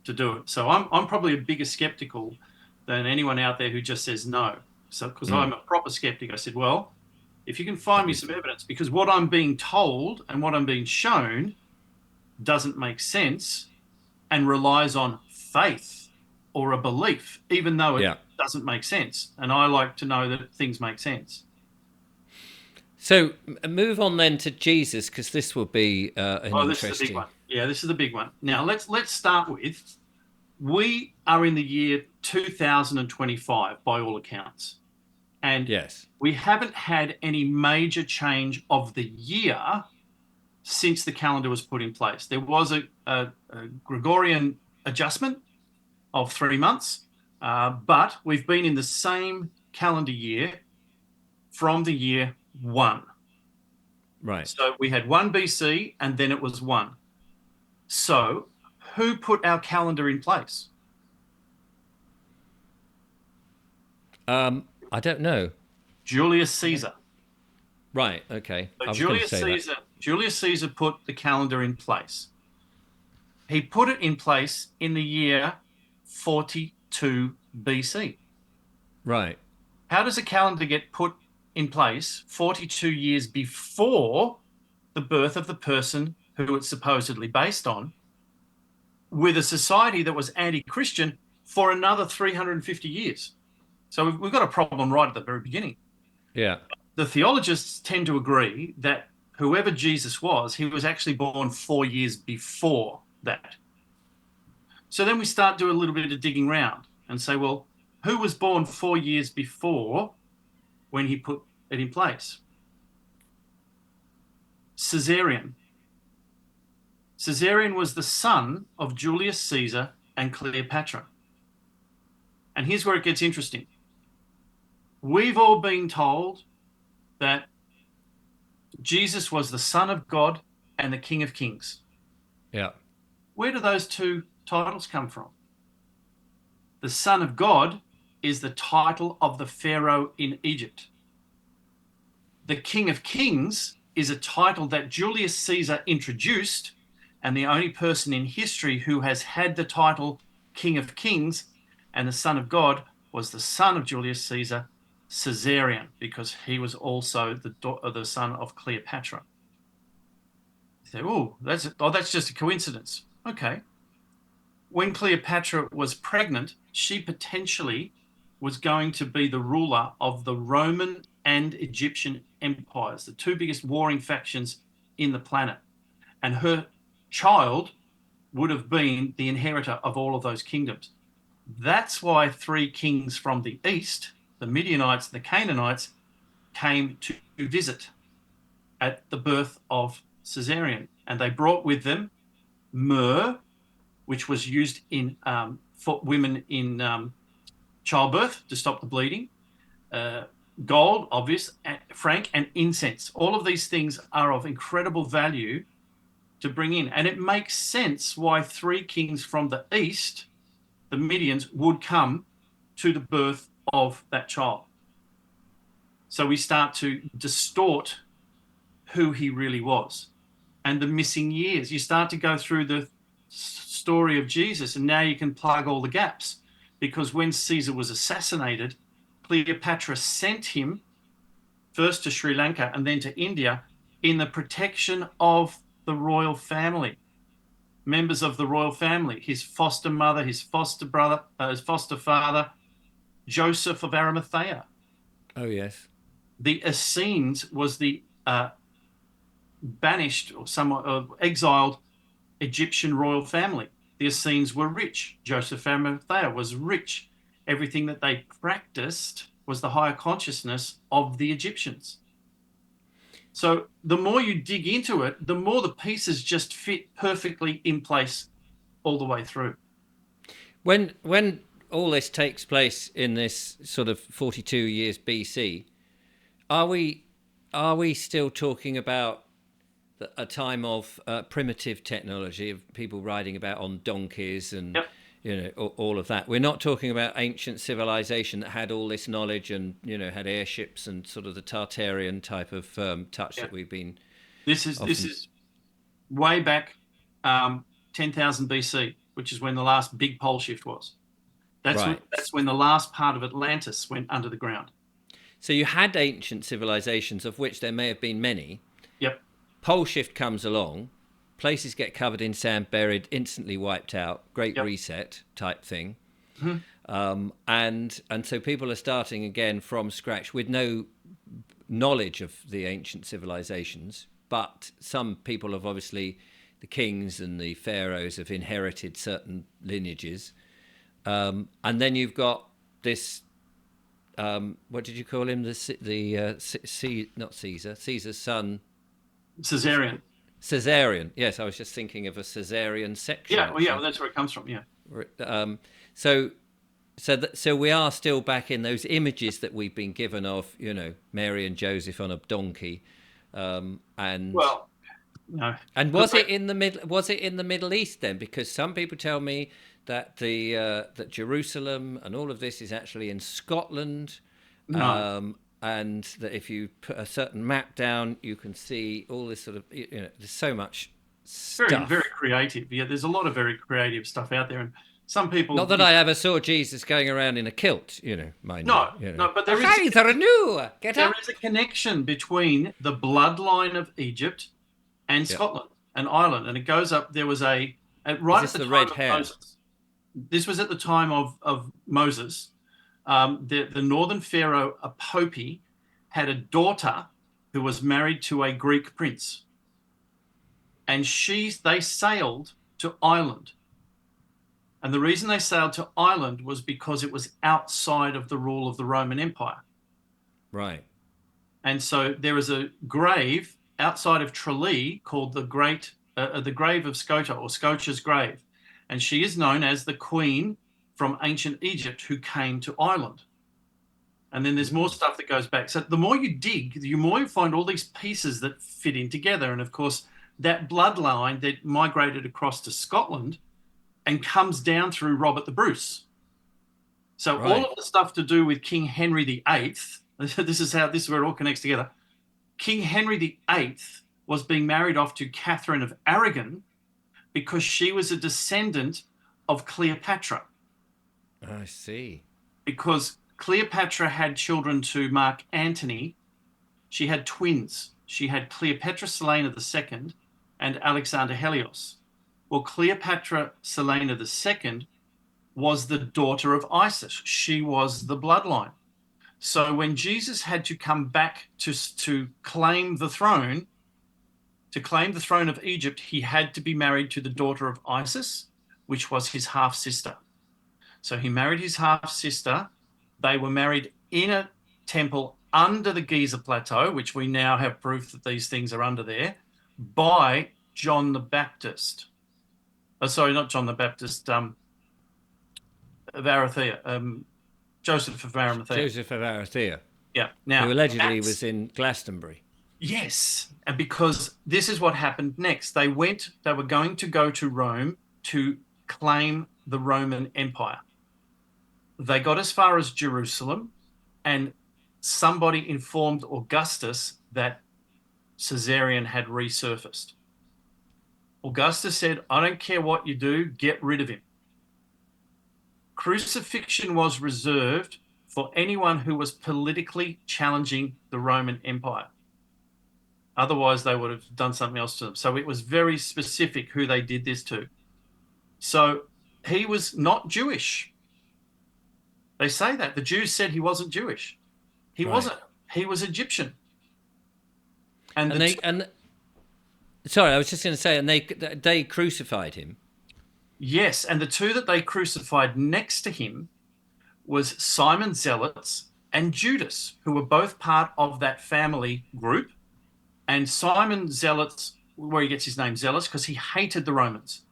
to do it. So I'm probably a bigger skeptical than anyone out there who just says no. So because I'm a proper skeptic, I said, well, if you can find me some evidence, because what I'm being told and what I'm being shown doesn't make sense and relies on faith or a belief, even though it doesn't make sense. And I like to know that things make sense. So move on then to Jesus, because this will be an interesting. This is the big one. Yeah, this is the big one. Now let's start with, we are in the year 2025 by all accounts. And yes, we haven't had any major change of the year since the calendar was put in place. There was a Gregorian adjustment of 3 months, but we've been in the same calendar year from the year 1. Right. So we had 1 BC and then it was 1. So who put our calendar in place? I don't know. Julius Caesar. Right. Okay. So I was going to say that. Julius Caesar put the calendar in place. He put it in place in the year 42 BC. Right. How does a calendar get put in place 42 years before the birth of the person who it's supposedly based on, with a society that was anti-Christian for another 350 years? So we've got a problem right at the very beginning. Yeah. The theologists tend to agree that whoever Jesus was, he was actually born 4 years before that. So then we start doing a little bit of digging around and say, well, who was born 4 years before when he put it in place? Caesarion. Caesarion was the son of Julius Caesar and Cleopatra. And here's where it gets interesting. We've all been told that Jesus was the Son of God and the King of Kings. Yeah. Where do those two titles come from? The Son of God is the title of the Pharaoh in Egypt. The King of Kings is a title that Julius Caesar introduced, and the only person in history who has had the title King of Kings and the Son of God was the son of Julius Caesar, Caesarion, because he was also the son of Cleopatra. You say, that's just a coincidence. Okay. When Cleopatra was pregnant, she potentially was going to be the ruler of the Roman and Egyptian empires, the two biggest warring factions in the planet. And her child would have been the inheritor of all of those kingdoms. That's why three kings from the east, the Midianites and the Canaanites, came to visit at the birth of Caesarion. And they brought with them myrrh, which was used for women in childbirth to stop the bleeding, gold, obvious, frank, and incense. All of these things are of incredible value to bring in. And it makes sense why three kings from the east, the Midians, would come to the birth of that child. So we start to distort who he really was and the missing years. You start to go through the story of Jesus, and now you can plug all the gaps, because when Caesar was assassinated, Cleopatra sent him first to Sri Lanka and then to India in the protection of the royal family, members of the royal family, his foster mother, his foster brother, his foster father, Joseph of Arimathea. Oh, yes. The Essenes was the banished or somewhat exiled Egyptian royal family. The Essenes were rich. Joseph of Arimathea was rich. Everything that they practiced was the higher consciousness of the Egyptians. So the more you dig into it, the more the pieces just fit perfectly in place all the way through. When all this takes place in this sort of 42 years BC, are we still talking about a time of primitive technology, of people riding about on donkeys and Yep. All of that? We're not talking about ancient civilization that had all this knowledge and had airships and sort of the Tartarian type of touch that we've been. This is way back 10,000 BC, which is when the last big pole shift was. That's when the last part of Atlantis went under the ground. So you had ancient civilizations, of which there may have been many. Yep. Pole shift comes along, places get covered in sand, buried, instantly wiped out, great reset type thing. Mm-hmm. And so people are starting again from scratch with no knowledge of the ancient civilizations, but some people have obviously, the kings and the pharaohs have inherited certain lineages. And then you've got this, what did you call him? Not Caesar, Caesar's son. Caesarion. Yes, I was just thinking of a Caesarean section. Yeah, that's where it comes from. Yeah. So we are still back in those images that we've been given of, Mary and Joseph on a donkey, and well, And was it in the Middle East then? Because some people tell me that that Jerusalem and all of this is actually in Scotland, No, and that if you put a certain map down, you can see all this sort of there's so much very, very stuff. creative. Yeah, there's a lot of very creative stuff out there, and some Not people, that I ever saw Jesus going around in a kilt, mind you. no, no, but The heights are new. Get there up. is a connection between the bloodline of Egypt and Yeah. Scotland and Ireland, and it goes up. There was Is right at this the the time red of hair? Moses. This was at the time of Moses. The northern pharaoh Apopi had a daughter who was married to a Greek prince, and they sailed to Ireland. And the reason they sailed to Ireland was because it was outside of the rule of the Roman Empire. Right. And so there is a grave outside of Tralee called the grave of Scota, or Scotia's grave, and she is known as the queen from ancient Egypt who came to Ireland. And then there's more Mm. stuff that goes back. So the more you dig, the more you find all these pieces that fit in together. And of course, that bloodline that migrated across to Scotland and comes down through Robert the Bruce. So all Right. of the stuff to do with King Henry VIII, this is where it all connects together. King Henry VIII was being married off to Catherine of Aragon because she was a descendant of Cleopatra. I see. Because Cleopatra had children to Mark Antony, she had twins. She had Cleopatra Selene II and Alexander Helios. Well, Cleopatra Selene II was the daughter of Isis. She was the bloodline. So when Jesus had to come back to claim the throne, of Egypt, he had to be married to the daughter of Isis, which was his half sister. So he married his half sister. They were married in a temple under the Giza Plateau, which we now have proof that these things are under there, by John the Baptist. Sorry, not John the Baptist, of Arimathea, Joseph of Arimathea. Joseph of Arimathea, Yeah. who Now, allegedly was in Glastonbury. yes, and because this is what happened next. They were going to go to Rome to claim the Roman Empire. They got as far as Jerusalem, and somebody informed Augustus that Caesarion had resurfaced. Augustus said, I don't care what you do, get rid of him. Crucifixion was reserved for anyone who was politically challenging the Roman Empire. Otherwise, they would have done something else to them. So it was very specific who they did this to. So he was not Jewish. They say that. The Jews said he wasn't Jewish. He Right. wasn't. He was Egyptian. And sorry, I was just going to say, and they crucified him. Yes, and the two that they crucified next to him was Simon Zealots and Judas, who were both part of that family group. And Simon Zealots, where he gets his name Zealots, because he hated the Romans.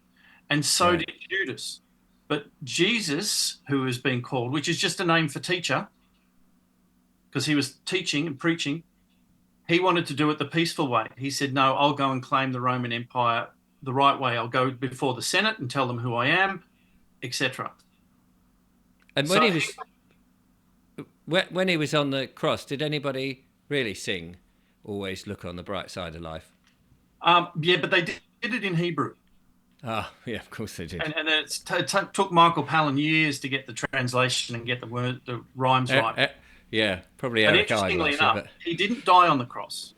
And so Right. did Judas. But Jesus, who is being called, which is just a name for teacher, because he was teaching and preaching, he wanted to do it the peaceful way. He said, no, I'll go and claim the Roman Empire the right way. I'll go before the Senate and tell them who I am, etc. And So when he was on the cross, did anybody really sing "Always Look on the Bright Side of Life"? yeah, but they did it in Hebrew. Ah, yeah, of course they did. And it took Michael Palin years to get the translation and get the rhymes right. Yeah, probably But Eric interestingly Idle. enough, he didn't die on the cross.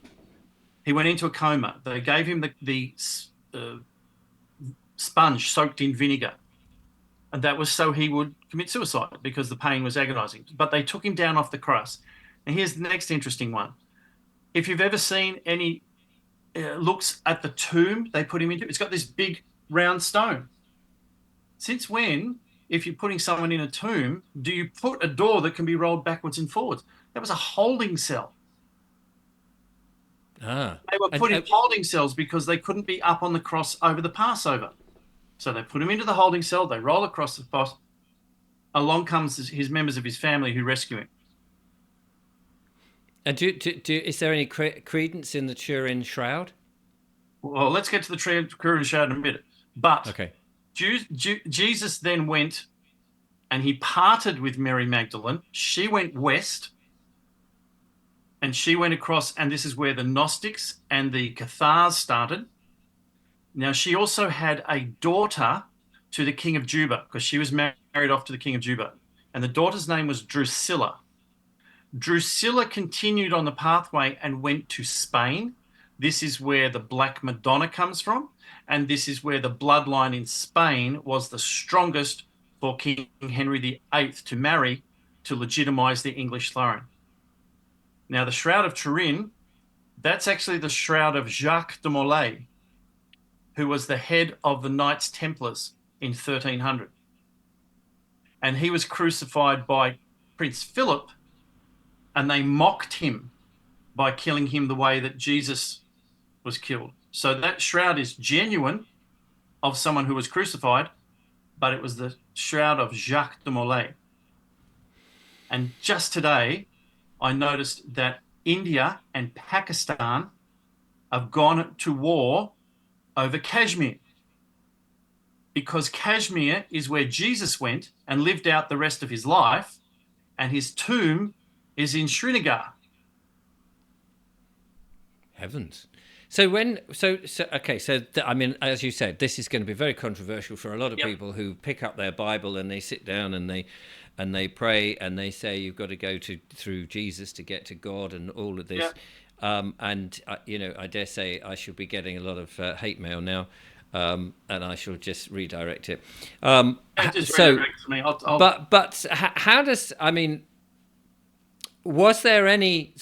He went into a coma. They gave him the sponge soaked in vinegar. And that was so he would commit suicide because the pain was agonizing. But they took him down off the cross. And here's the next interesting one. If you've ever seen any looks at the tomb they put him into, it's got this big round stone. Since when, if you're putting someone in a tomb, do you put a door that can be rolled backwards and forwards? That was a holding cell. Ah, They were put in and holding cells because they couldn't be up on the cross over the Passover. So they put him into the holding cell, they roll across the cross. Along comes his members of his family who rescue him. is there any credence in the Turin shroud? Well, let's get to the Turin Shroud in a minute. But Okay. Jesus then went and he parted with Mary Magdalene. She went west and she went across, and this is where the Gnostics and the Cathars started. Now, she also had a daughter to the king of Juba, because she was married off to the king of Juba. And the daughter's name was Drusilla. Drusilla continued on the pathway and went to Spain. This is where the Black Madonna comes from. And this is where the bloodline in Spain was the strongest for King Henry VIII to marry to legitimize the English throne. Now, the Shroud of Turin, that's actually the shroud of Jacques de Molay, who was the head of the Knights Templars in 1300. And he was crucified by Prince Philip, and they mocked him by killing him the way that Jesus was killed. So that shroud is genuine of someone who was crucified, but it was the shroud of Jacques de Molay. And just today, I noticed that India and Pakistan have gone to war over Kashmir, because Kashmir is where Jesus went and lived out the rest of his life, and his tomb is in Srinagar. Heavens. I mean, as you said, this is going to be very controversial for a lot of people who pick up their Bible and they sit down and they pray and they say you've got to go through Jesus to get to God and all of this. I dare say I should be getting a lot of hate mail now, and I shall just redirect it. Just redirect to me. But how does, I mean, was there any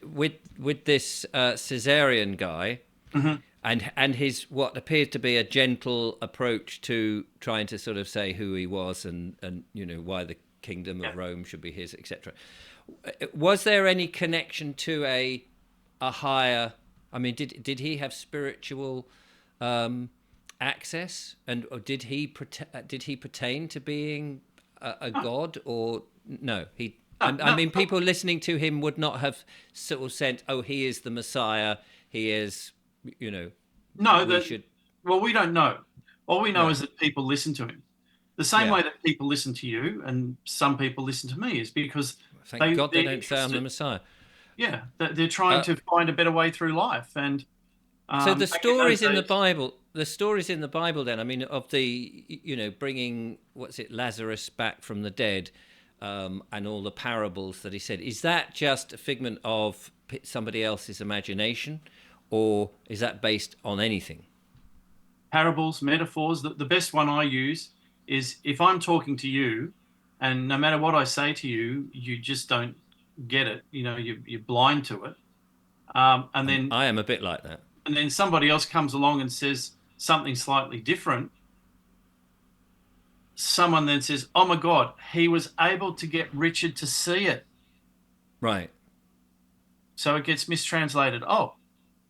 with this Caesarian guy and his what appeared to be a gentle approach to trying to sort of say who he was and why the kingdom of Rome should be his, etc. Was there any connection to a higher? I mean, did he have spiritual access, or did he pertain to being a god, or no? I mean, people listening to him would not have sort of said, "Oh, he is the Messiah. He is, No, well, we don't know. All we know is that people listen to him. The same way that people listen to you and some people listen to me is because thank God they don't say I'm the Messiah. Yeah, they're trying to find a better way through life. And so the stories in the Bible, then, I mean, of the, bringing, Lazarus back from the dead, and all the parables that he said, is that just a figment of somebody else's imagination, or is that based on anything? Parables, metaphors. The best one I use is if I'm talking to you, and no matter what I say to you, you just don't get it. You're blind to it. And then I am a bit like that. And then somebody else comes along and says something slightly different. Someone then says, "Oh my God, he was able to get Richard to see it." Right. So it gets mistranslated. Oh,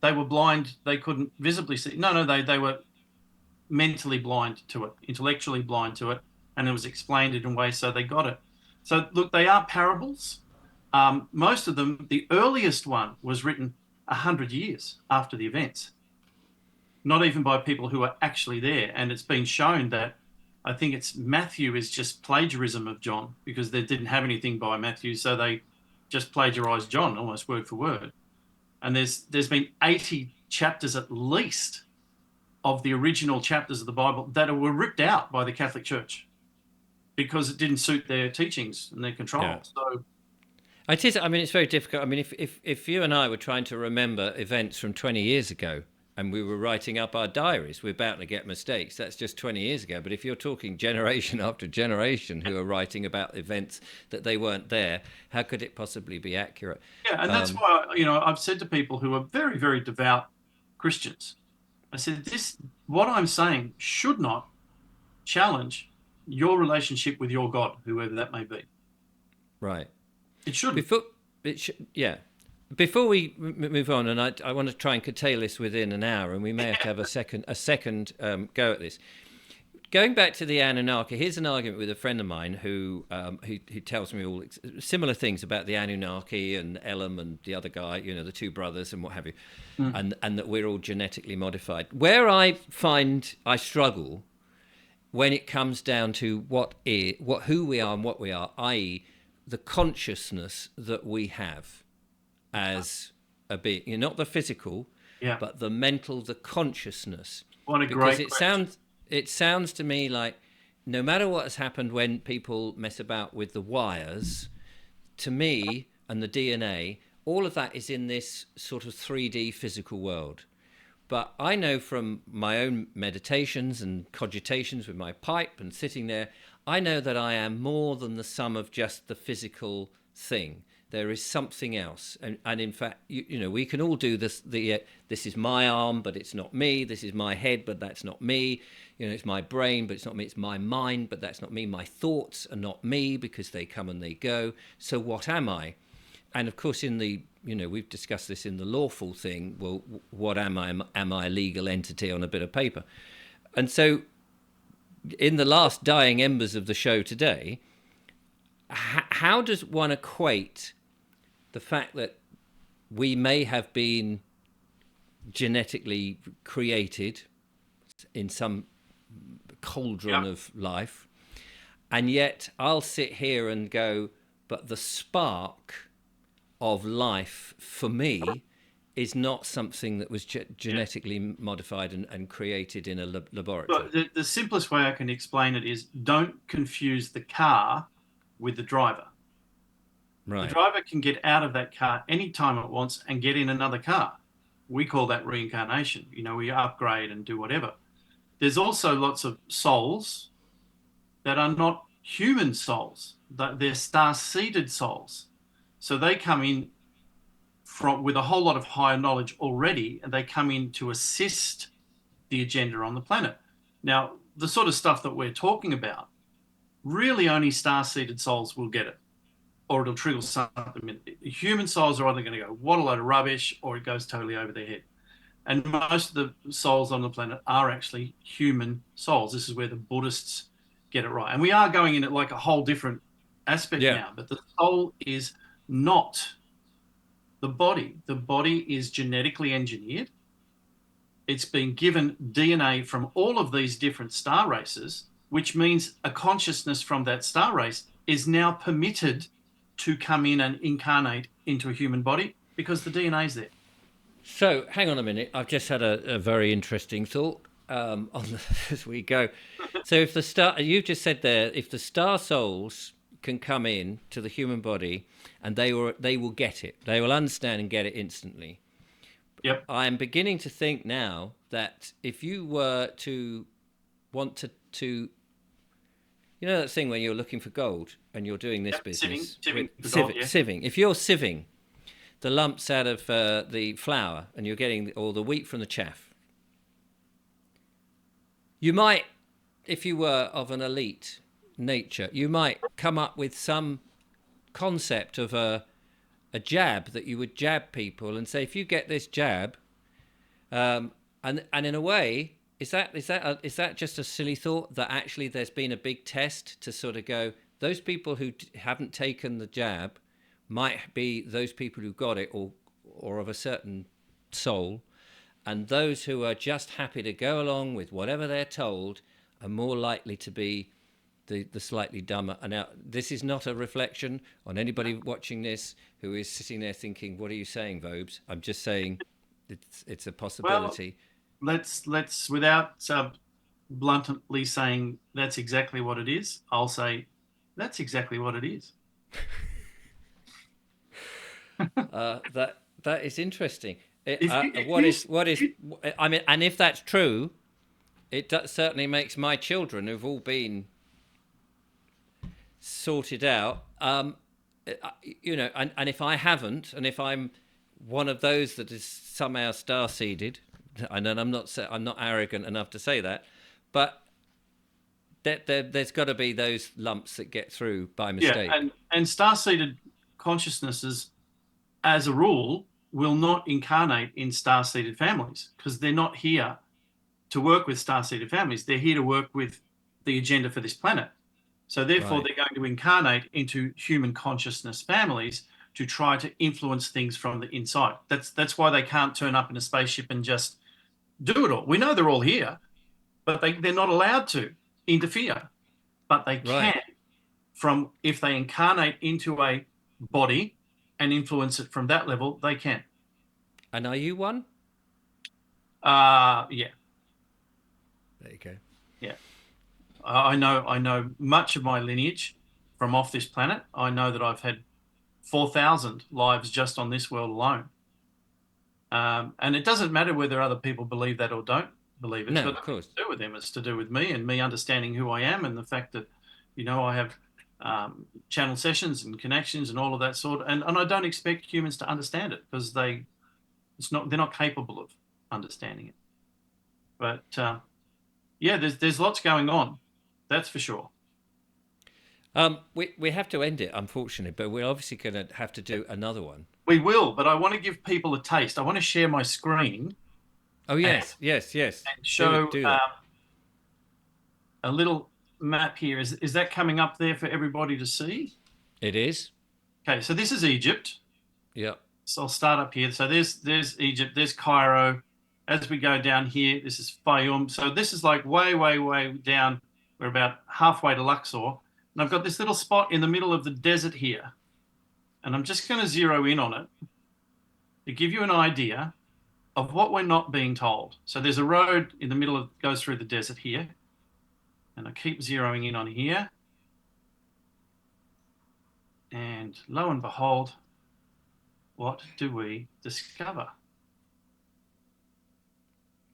they were blind. They couldn't visibly see. No, they were mentally blind to it, intellectually blind to it. And it was explained in a way so they got it. So look, they are parables. Most of them, the earliest one was written 100 years after the events. Not even by people who are actually there. And it's been shown that I think it's Matthew is just plagiarism of John, because they didn't have anything by Matthew, so they just plagiarized John almost word for word. And there's been 80 chapters at least of the original chapters of the Bible that were ripped out by the Catholic Church because it didn't suit their teachings and their control. Yeah. So it is. I mean, it's very difficult. I mean, if you and I were trying to remember events from 20 years ago, and we were writing up our diaries, we're bound to get mistakes. That's just 20 years ago. But if you're talking generation after generation who are writing about events that they weren't there, how could it possibly be accurate? Yeah, and that's why, I've said to people who are very, very devout Christians, I said, what I'm saying should not challenge your relationship with your God, whoever that may be. Right. It shouldn't. Before we move on, and I want to try and curtail this within an hour, and we may have to have a second go at this. going back to the Anunnaki, here's an argument with a friend of mine who tells me all similar things about the Anunnaki and Elam and the other guy, the two brothers and what have you, and that we're all genetically modified. Where I find I struggle when it comes down to who we are and what we are, i.e., the consciousness that we have as a being, not the physical, but the mental, the consciousness. What a great question. It sounds to me like no matter what has happened when people mess about with the wires, to me and the DNA, all of that is in this sort of 3D physical world. But I know from my own meditations and cogitations with my pipe and sitting there, I know that I am more than the sum of just the physical thing. There is something else, and in fact, we can all do this. This is my arm, but it's not me. This is my head, but that's not me. It's my brain, but it's not me. It's my mind, but that's not me. My thoughts are not me because they come and they go. So what am I? And of course, we've discussed this in the lawful thing. Well, what am I? Am I a legal entity on a bit of paper? And so, in the last dying embers of the show today, how does one equate the fact that we may have been genetically created in some cauldron of life, and yet I'll sit here and go, but the spark of life for me is not something that was genetically modified and created in a laboratory. But the simplest way I can explain it is don't confuse the car with the driver. Right. The driver can get out of that car anytime it wants and get in another car. We call that reincarnation. We upgrade and do whatever. There's also lots of souls that are not human souls. They're star-seeded souls. So they come in with a whole lot of higher knowledge already, and they come in to assist the agenda on the planet. Now, the sort of stuff that we're talking about, really only star-seeded souls will get it, or it'll trigger something. Human souls are either going to go, what a load of rubbish, or it goes totally over their head. And most of the souls on the planet are actually human souls. This is where the Buddhists get it right. And we are going in at like a whole different aspect now, but the soul is not the body. The body is genetically engineered. It's been given DNA from all of these different star races, which means a consciousness from that star race is now permitted to come in and incarnate into a human body because the DNA is there. So hang on a minute. I've just had a very interesting thought as we go. So if you've just said there, if the star souls can come in to the human body and they will get it, they will understand and get it instantly. Yep. I am beginning to think now that if you were to want to that thing when you're looking for gold and you're doing this business, sieving. If you're sieving the lumps out of the flour and you're getting all the wheat from the chaff, you might, if you were of an elite nature, you might come up with some concept of a jab that you would jab people and say, if you get this jab, and in a way, is that just a silly thought that actually there's been a big test to sort of go, those people who haven't taken the jab might be those people who got it or of a certain soul, and those who are just happy to go along with whatever they're told are more likely to be the slightly dumber. And now, this is not a reflection on anybody watching this who is sitting there thinking, what are you saying, Vobes? I'm just saying it's a possibility. Well, let's without bluntly saying that's exactly what it is, I'll say that's exactly what it is. That is interesting. I mean, and if that's true, it certainly makes my children, who've all been sorted out, and if I haven't, and if I'm one of those that is somehow star-seeded, and I'm not arrogant enough to say that, but there's got to be those lumps that get through by mistake. Yeah, and star-seeded consciousnesses, as a rule, will not incarnate in star-seeded families because they're not here to work with star-seeded families. They're here to work with the agenda for this planet. So therefore, Right. they're going to incarnate into human consciousness families to try to influence things from the inside. That's why they can't turn up in a spaceship and just do it all. We know they're all here, but they're not allowed to interfere. But they Right. can, from if they incarnate into a body and influence it from that level, they can. And are you one? Yeah, There you go. yeah. I know much of my lineage from off this planet. I know that I've had 4,000 lives just on this world alone. And it doesn't matter whether other people believe that or don't believe it. It's No, got of nothing course. to do with them. It's to do with me and me understanding who I am and the fact that, I have channel sessions and connections and all of that sort. And I don't expect humans to understand it because they're not capable of understanding it. But yeah, there's lots going on. That's for sure. We have to end it, unfortunately, but we're obviously going to have to do another one. We will, but I want to give people a taste. I want to share my screen Oh yes, yes, yes. and show Do that. a little map here. Is that coming up there for everybody to see? It is. Okay, so this is Egypt. Yeah. So I'll start up here. So there's Egypt, there's Cairo. As we go down here, this is Fayum. So this is like way, way, way down. We're about halfway to Luxor. And I've got this little spot in the middle of the desert here. And I'm just going to zero in on it to give you an idea of what we're not being told. So there's a road in the middle of, goes through the desert here. And I keep zeroing in on here. And lo and behold, what do we discover?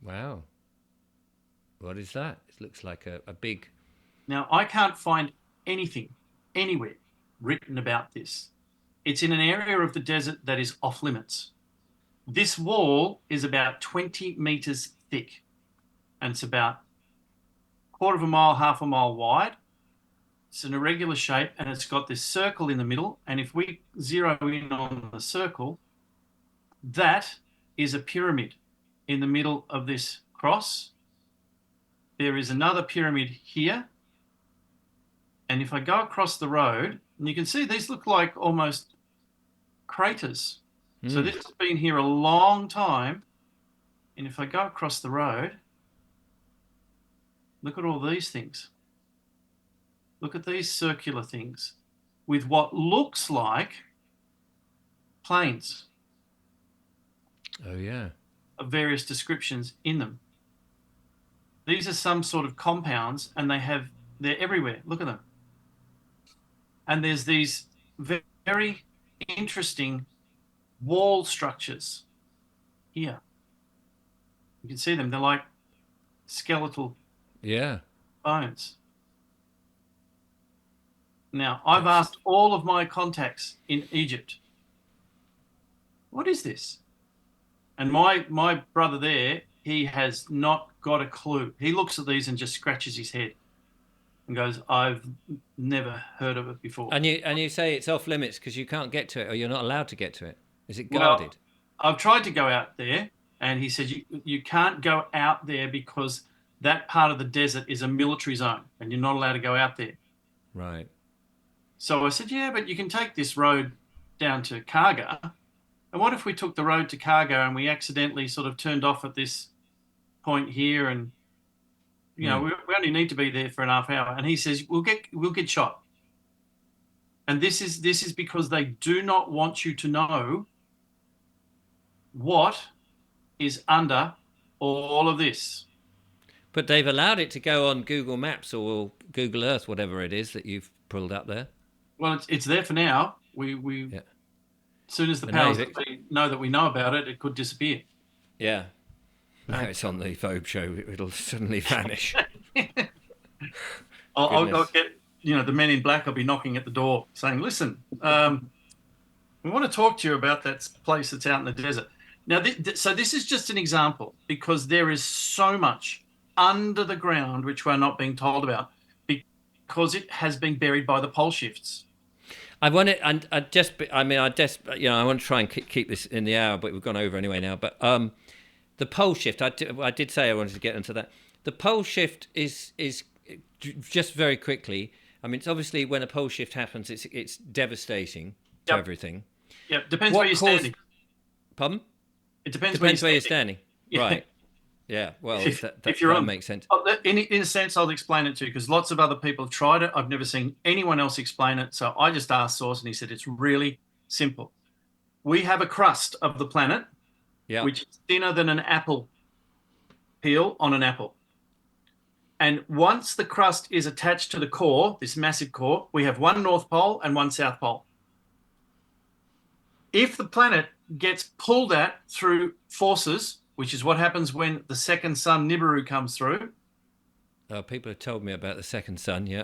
Wow. What is that? It looks like a big. Now, I can't find anything anywhere written about this. It's in an area of the desert that is off limits. This wall is about 20 meters thick, and it's about a quarter of a mile, half a mile wide. It's an irregular shape, and it's got this circle in the middle. And if we zero in on the circle, that is a pyramid in the middle of this cross. There is another pyramid here. And if I go across the road, and you can see these look like almost craters. So this has been here a long time. And if I go across the road, look at all these things. Look at these circular things with what looks like planes Oh yeah. of various descriptions in them. These are some sort of compounds, and they're everywhere. Look at them. And there's these very interesting wall structures here. You can see them. They're like skeletal Yeah. bones. Now, I've asked all of my contacts in Egypt, what is this? And my brother there, he has not got a clue. He looks at these and just scratches his head and goes, I've never heard of it before. And you say it's off limits because you can't get to it, or you're not allowed to get to it. Is it Well, guarded? I've tried to go out there, and he said, you can't go out there because that part of the desert is a military zone, and you're not allowed to go out there. Right. So I said, yeah, but you can take this road down to Karga. And what if we took the road to Karga and we accidentally sort of turned off at this point here, and we only need to be there for an half hour? And he says, we'll get shot. And this is because they do not want you to know what is under all of this. But they've allowed it to go on Google Maps or Google Earth, whatever it is that you've pulled up there. Well, it's there for now. Yeah. As soon as the powers that be know that we know about it, it could disappear. Yeah. Now it's on the Vogue show. It'll suddenly vanish. I'll get, the men in black will be knocking at the door saying, listen, we want to talk to you about that place that's out in the desert. Now, so this is just an example, because there is so much under the ground which we're not being told about because it has been buried by the pole shifts. I want it, and I want to try and keep this in the hour, but we've gone over anyway now. But the pole shift, I did say I wanted to get into that. The pole shift is just very quickly, I mean, it's obviously when a pole shift happens, it's devastating to Yep. everything. Yeah, depends What where you're caused- standing. Pardon? It depends Depends where where you're you're standing. standing. Yeah. Right. Yeah. Well, If, that if you're that on, makes sense. in a sense, I'll explain it to you because lots of other people have tried it. I've never seen anyone else explain it. So I just asked Source and he said it's really simple. We have a crust of the planet, Yeah. which is thinner than an apple peel on an apple. And once the crust is attached to the core, this massive core, we have one North Pole and one South Pole. If the planet gets pulled at through forces, which is what happens when the second sun Nibiru comes through, People have told me about the second sun. Yeah.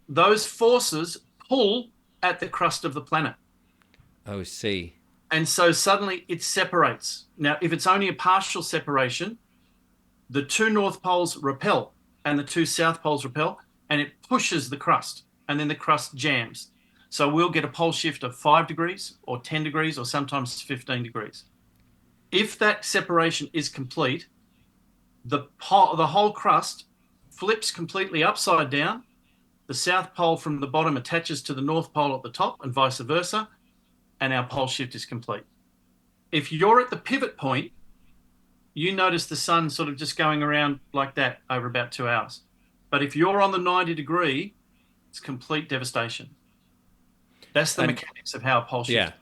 those forces pull at the crust of the planet. Oh, see. And so suddenly it separates. Now, if it's only a partial separation, the two North Poles repel and the two South Poles repel, and it pushes the crust, and then the crust jams. So we'll get a pole shift of 5 degrees or 10 degrees or sometimes 15 degrees. If that separation is complete, the whole crust flips completely upside down. The South Pole from the bottom attaches to the North Pole at the top and vice versa, and our pole shift is complete. If you're at the pivot point, you notice the sun sort of just going around like that over about 2 hours. But if you're on the 90 degree, it's complete devastation. That's the mechanics of how a pole shift. Yeah.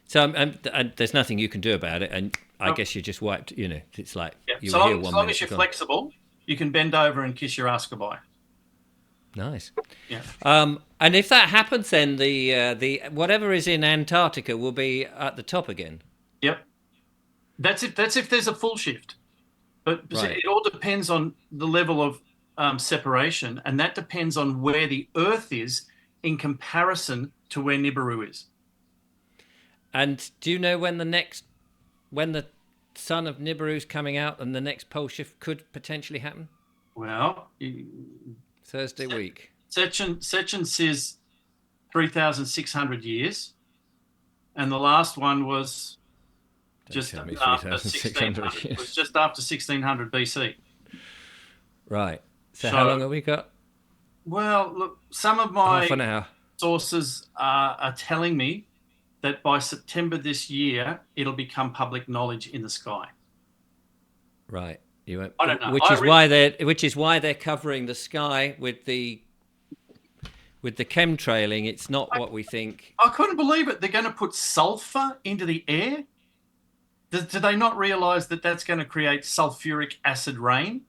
So and there's nothing you can do about it, and I guess you just wiped. It's like you so were here long, 1 as long minute. as you're flexible, you can bend over and kiss your ass goodbye. Nice. Yeah. And if that happens, then the whatever is in Antarctica will be at the top again. Yep. That's if there's a full shift. But Right. it all depends on the level of separation, and that depends on where the Earth is in comparison to where Nibiru is. And do you know when the sun of Nibiru is coming out and the next pole shift could potentially happen? Well, Thursday week. Sitchin says 3,600 years, and the last one was just tell me after 3,600 1600. It was years. just after 1600 BC. Right. So how long have we got? Well, look, some of my Half an hour. sources are telling me that by September this year, it'll become public knowledge in the sky. Right. You won't, I don't know. which is why they're covering the sky with the chemtrailing. It's not what we think. I couldn't believe it. They're going to put sulfur into the air. Do they not realize that that's going to create sulfuric acid rain?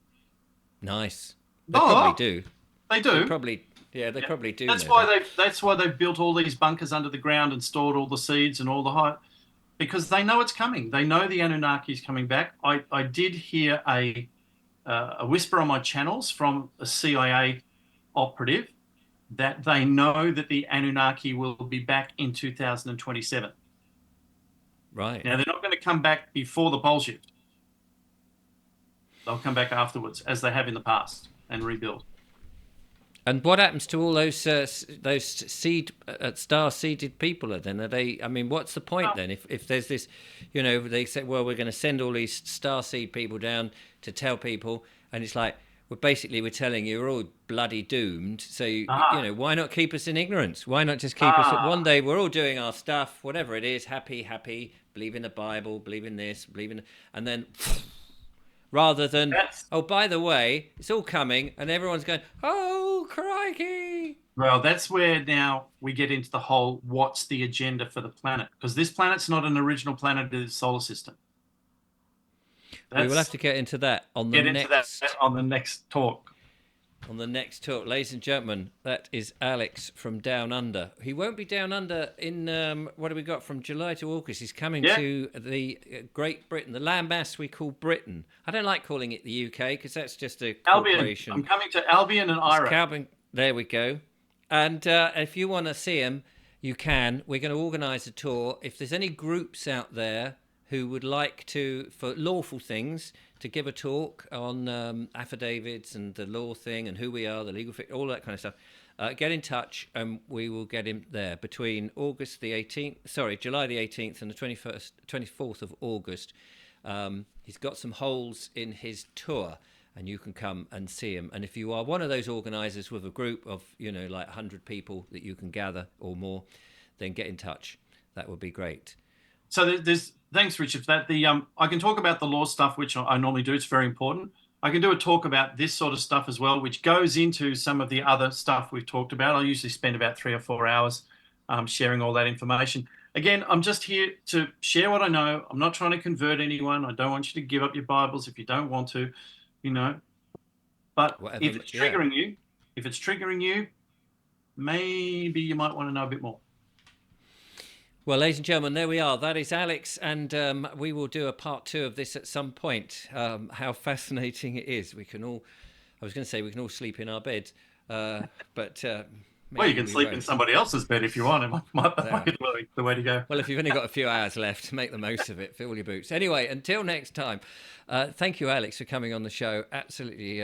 Nice. They probably do. They do. They probably do. That's know why that. that's why they've built all these bunkers under the ground and stored all the seeds and all the hype, because they know it's coming. They know the Anunnaki is coming back. I did hear a whisper on my channels from a CIA operative that they know that the Anunnaki will be back in 2027. Right. Now, they're not going to come back before the pole shift. They'll come back afterwards, as they have in the past, and rebuild. And what happens to all those star-seeded people? Then are they? I mean, what's the point then? If there's this, they say, well, we're going to send all these star-seed people down to tell people, and it's like, we're telling you you're all bloody doomed. So why not keep us in ignorance? Why not just keep us? One day we're all doing our stuff, whatever it is, happy, believe in the Bible, believe in this, and then. Rather than, oh, by the way, it's all coming, and everyone's going, oh, crikey. Well, that's where now we get into the whole what's the agenda for the planet? Because this planet's not an original planet of the solar system. We will have to get into that on the next talk. On the next talk, ladies and gentlemen, that is Alex from Down Under. He won't be down under in, what have we got, from July to August. He's coming to the Great Britain, the landmass we call Britain. I don't like calling it the UK because that's just a corporation. I'm coming to Albion and Ira. There we go. And if you want to see him, you can. We're going to organise a tour. If there's any groups out there who would like to, for lawful things, to give a talk on affidavits and the law thing and who we are, the legal thing, all that kind of stuff, get in touch and we will get him there between July the 18th and the 24th of August. He's got some holes in his tour and you can come and see them. And if you are one of those organisers with a group of, like 100 people that you can gather or more, then get in touch. That would be great. So there's thanks, Richard, for that. I can talk about the law stuff, which I normally do. It's very important. I can do a talk about this sort of stuff as well, which goes into some of the other stuff we've talked about. I usually spend about 3 or 4 hours sharing all that information. Again, I'm just here to share what I know. I'm not trying to convert anyone. I don't want you to give up your Bibles if you don't want to, But Whatever, if it's triggering you, maybe you might want to know a bit more. Well, ladies and gentlemen, there we are. That is Alex, and we will do a part 2 of this at some point. How fascinating it is. I was going to say we can all sleep in our bed, but well, you can sleep in somebody else's bed if you want. It might be the way to go. Well, if you've only got a few hours left, make the most of it. Fill your boots. Anyway, until next time, thank you, Alex, for coming on the show. Absolutely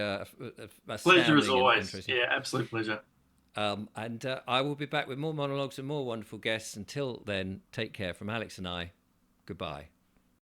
pleasure as always. Yeah, absolute pleasure. And I will be back with more monologues and more wonderful guests. Until then, take care from Alex and I. Goodbye.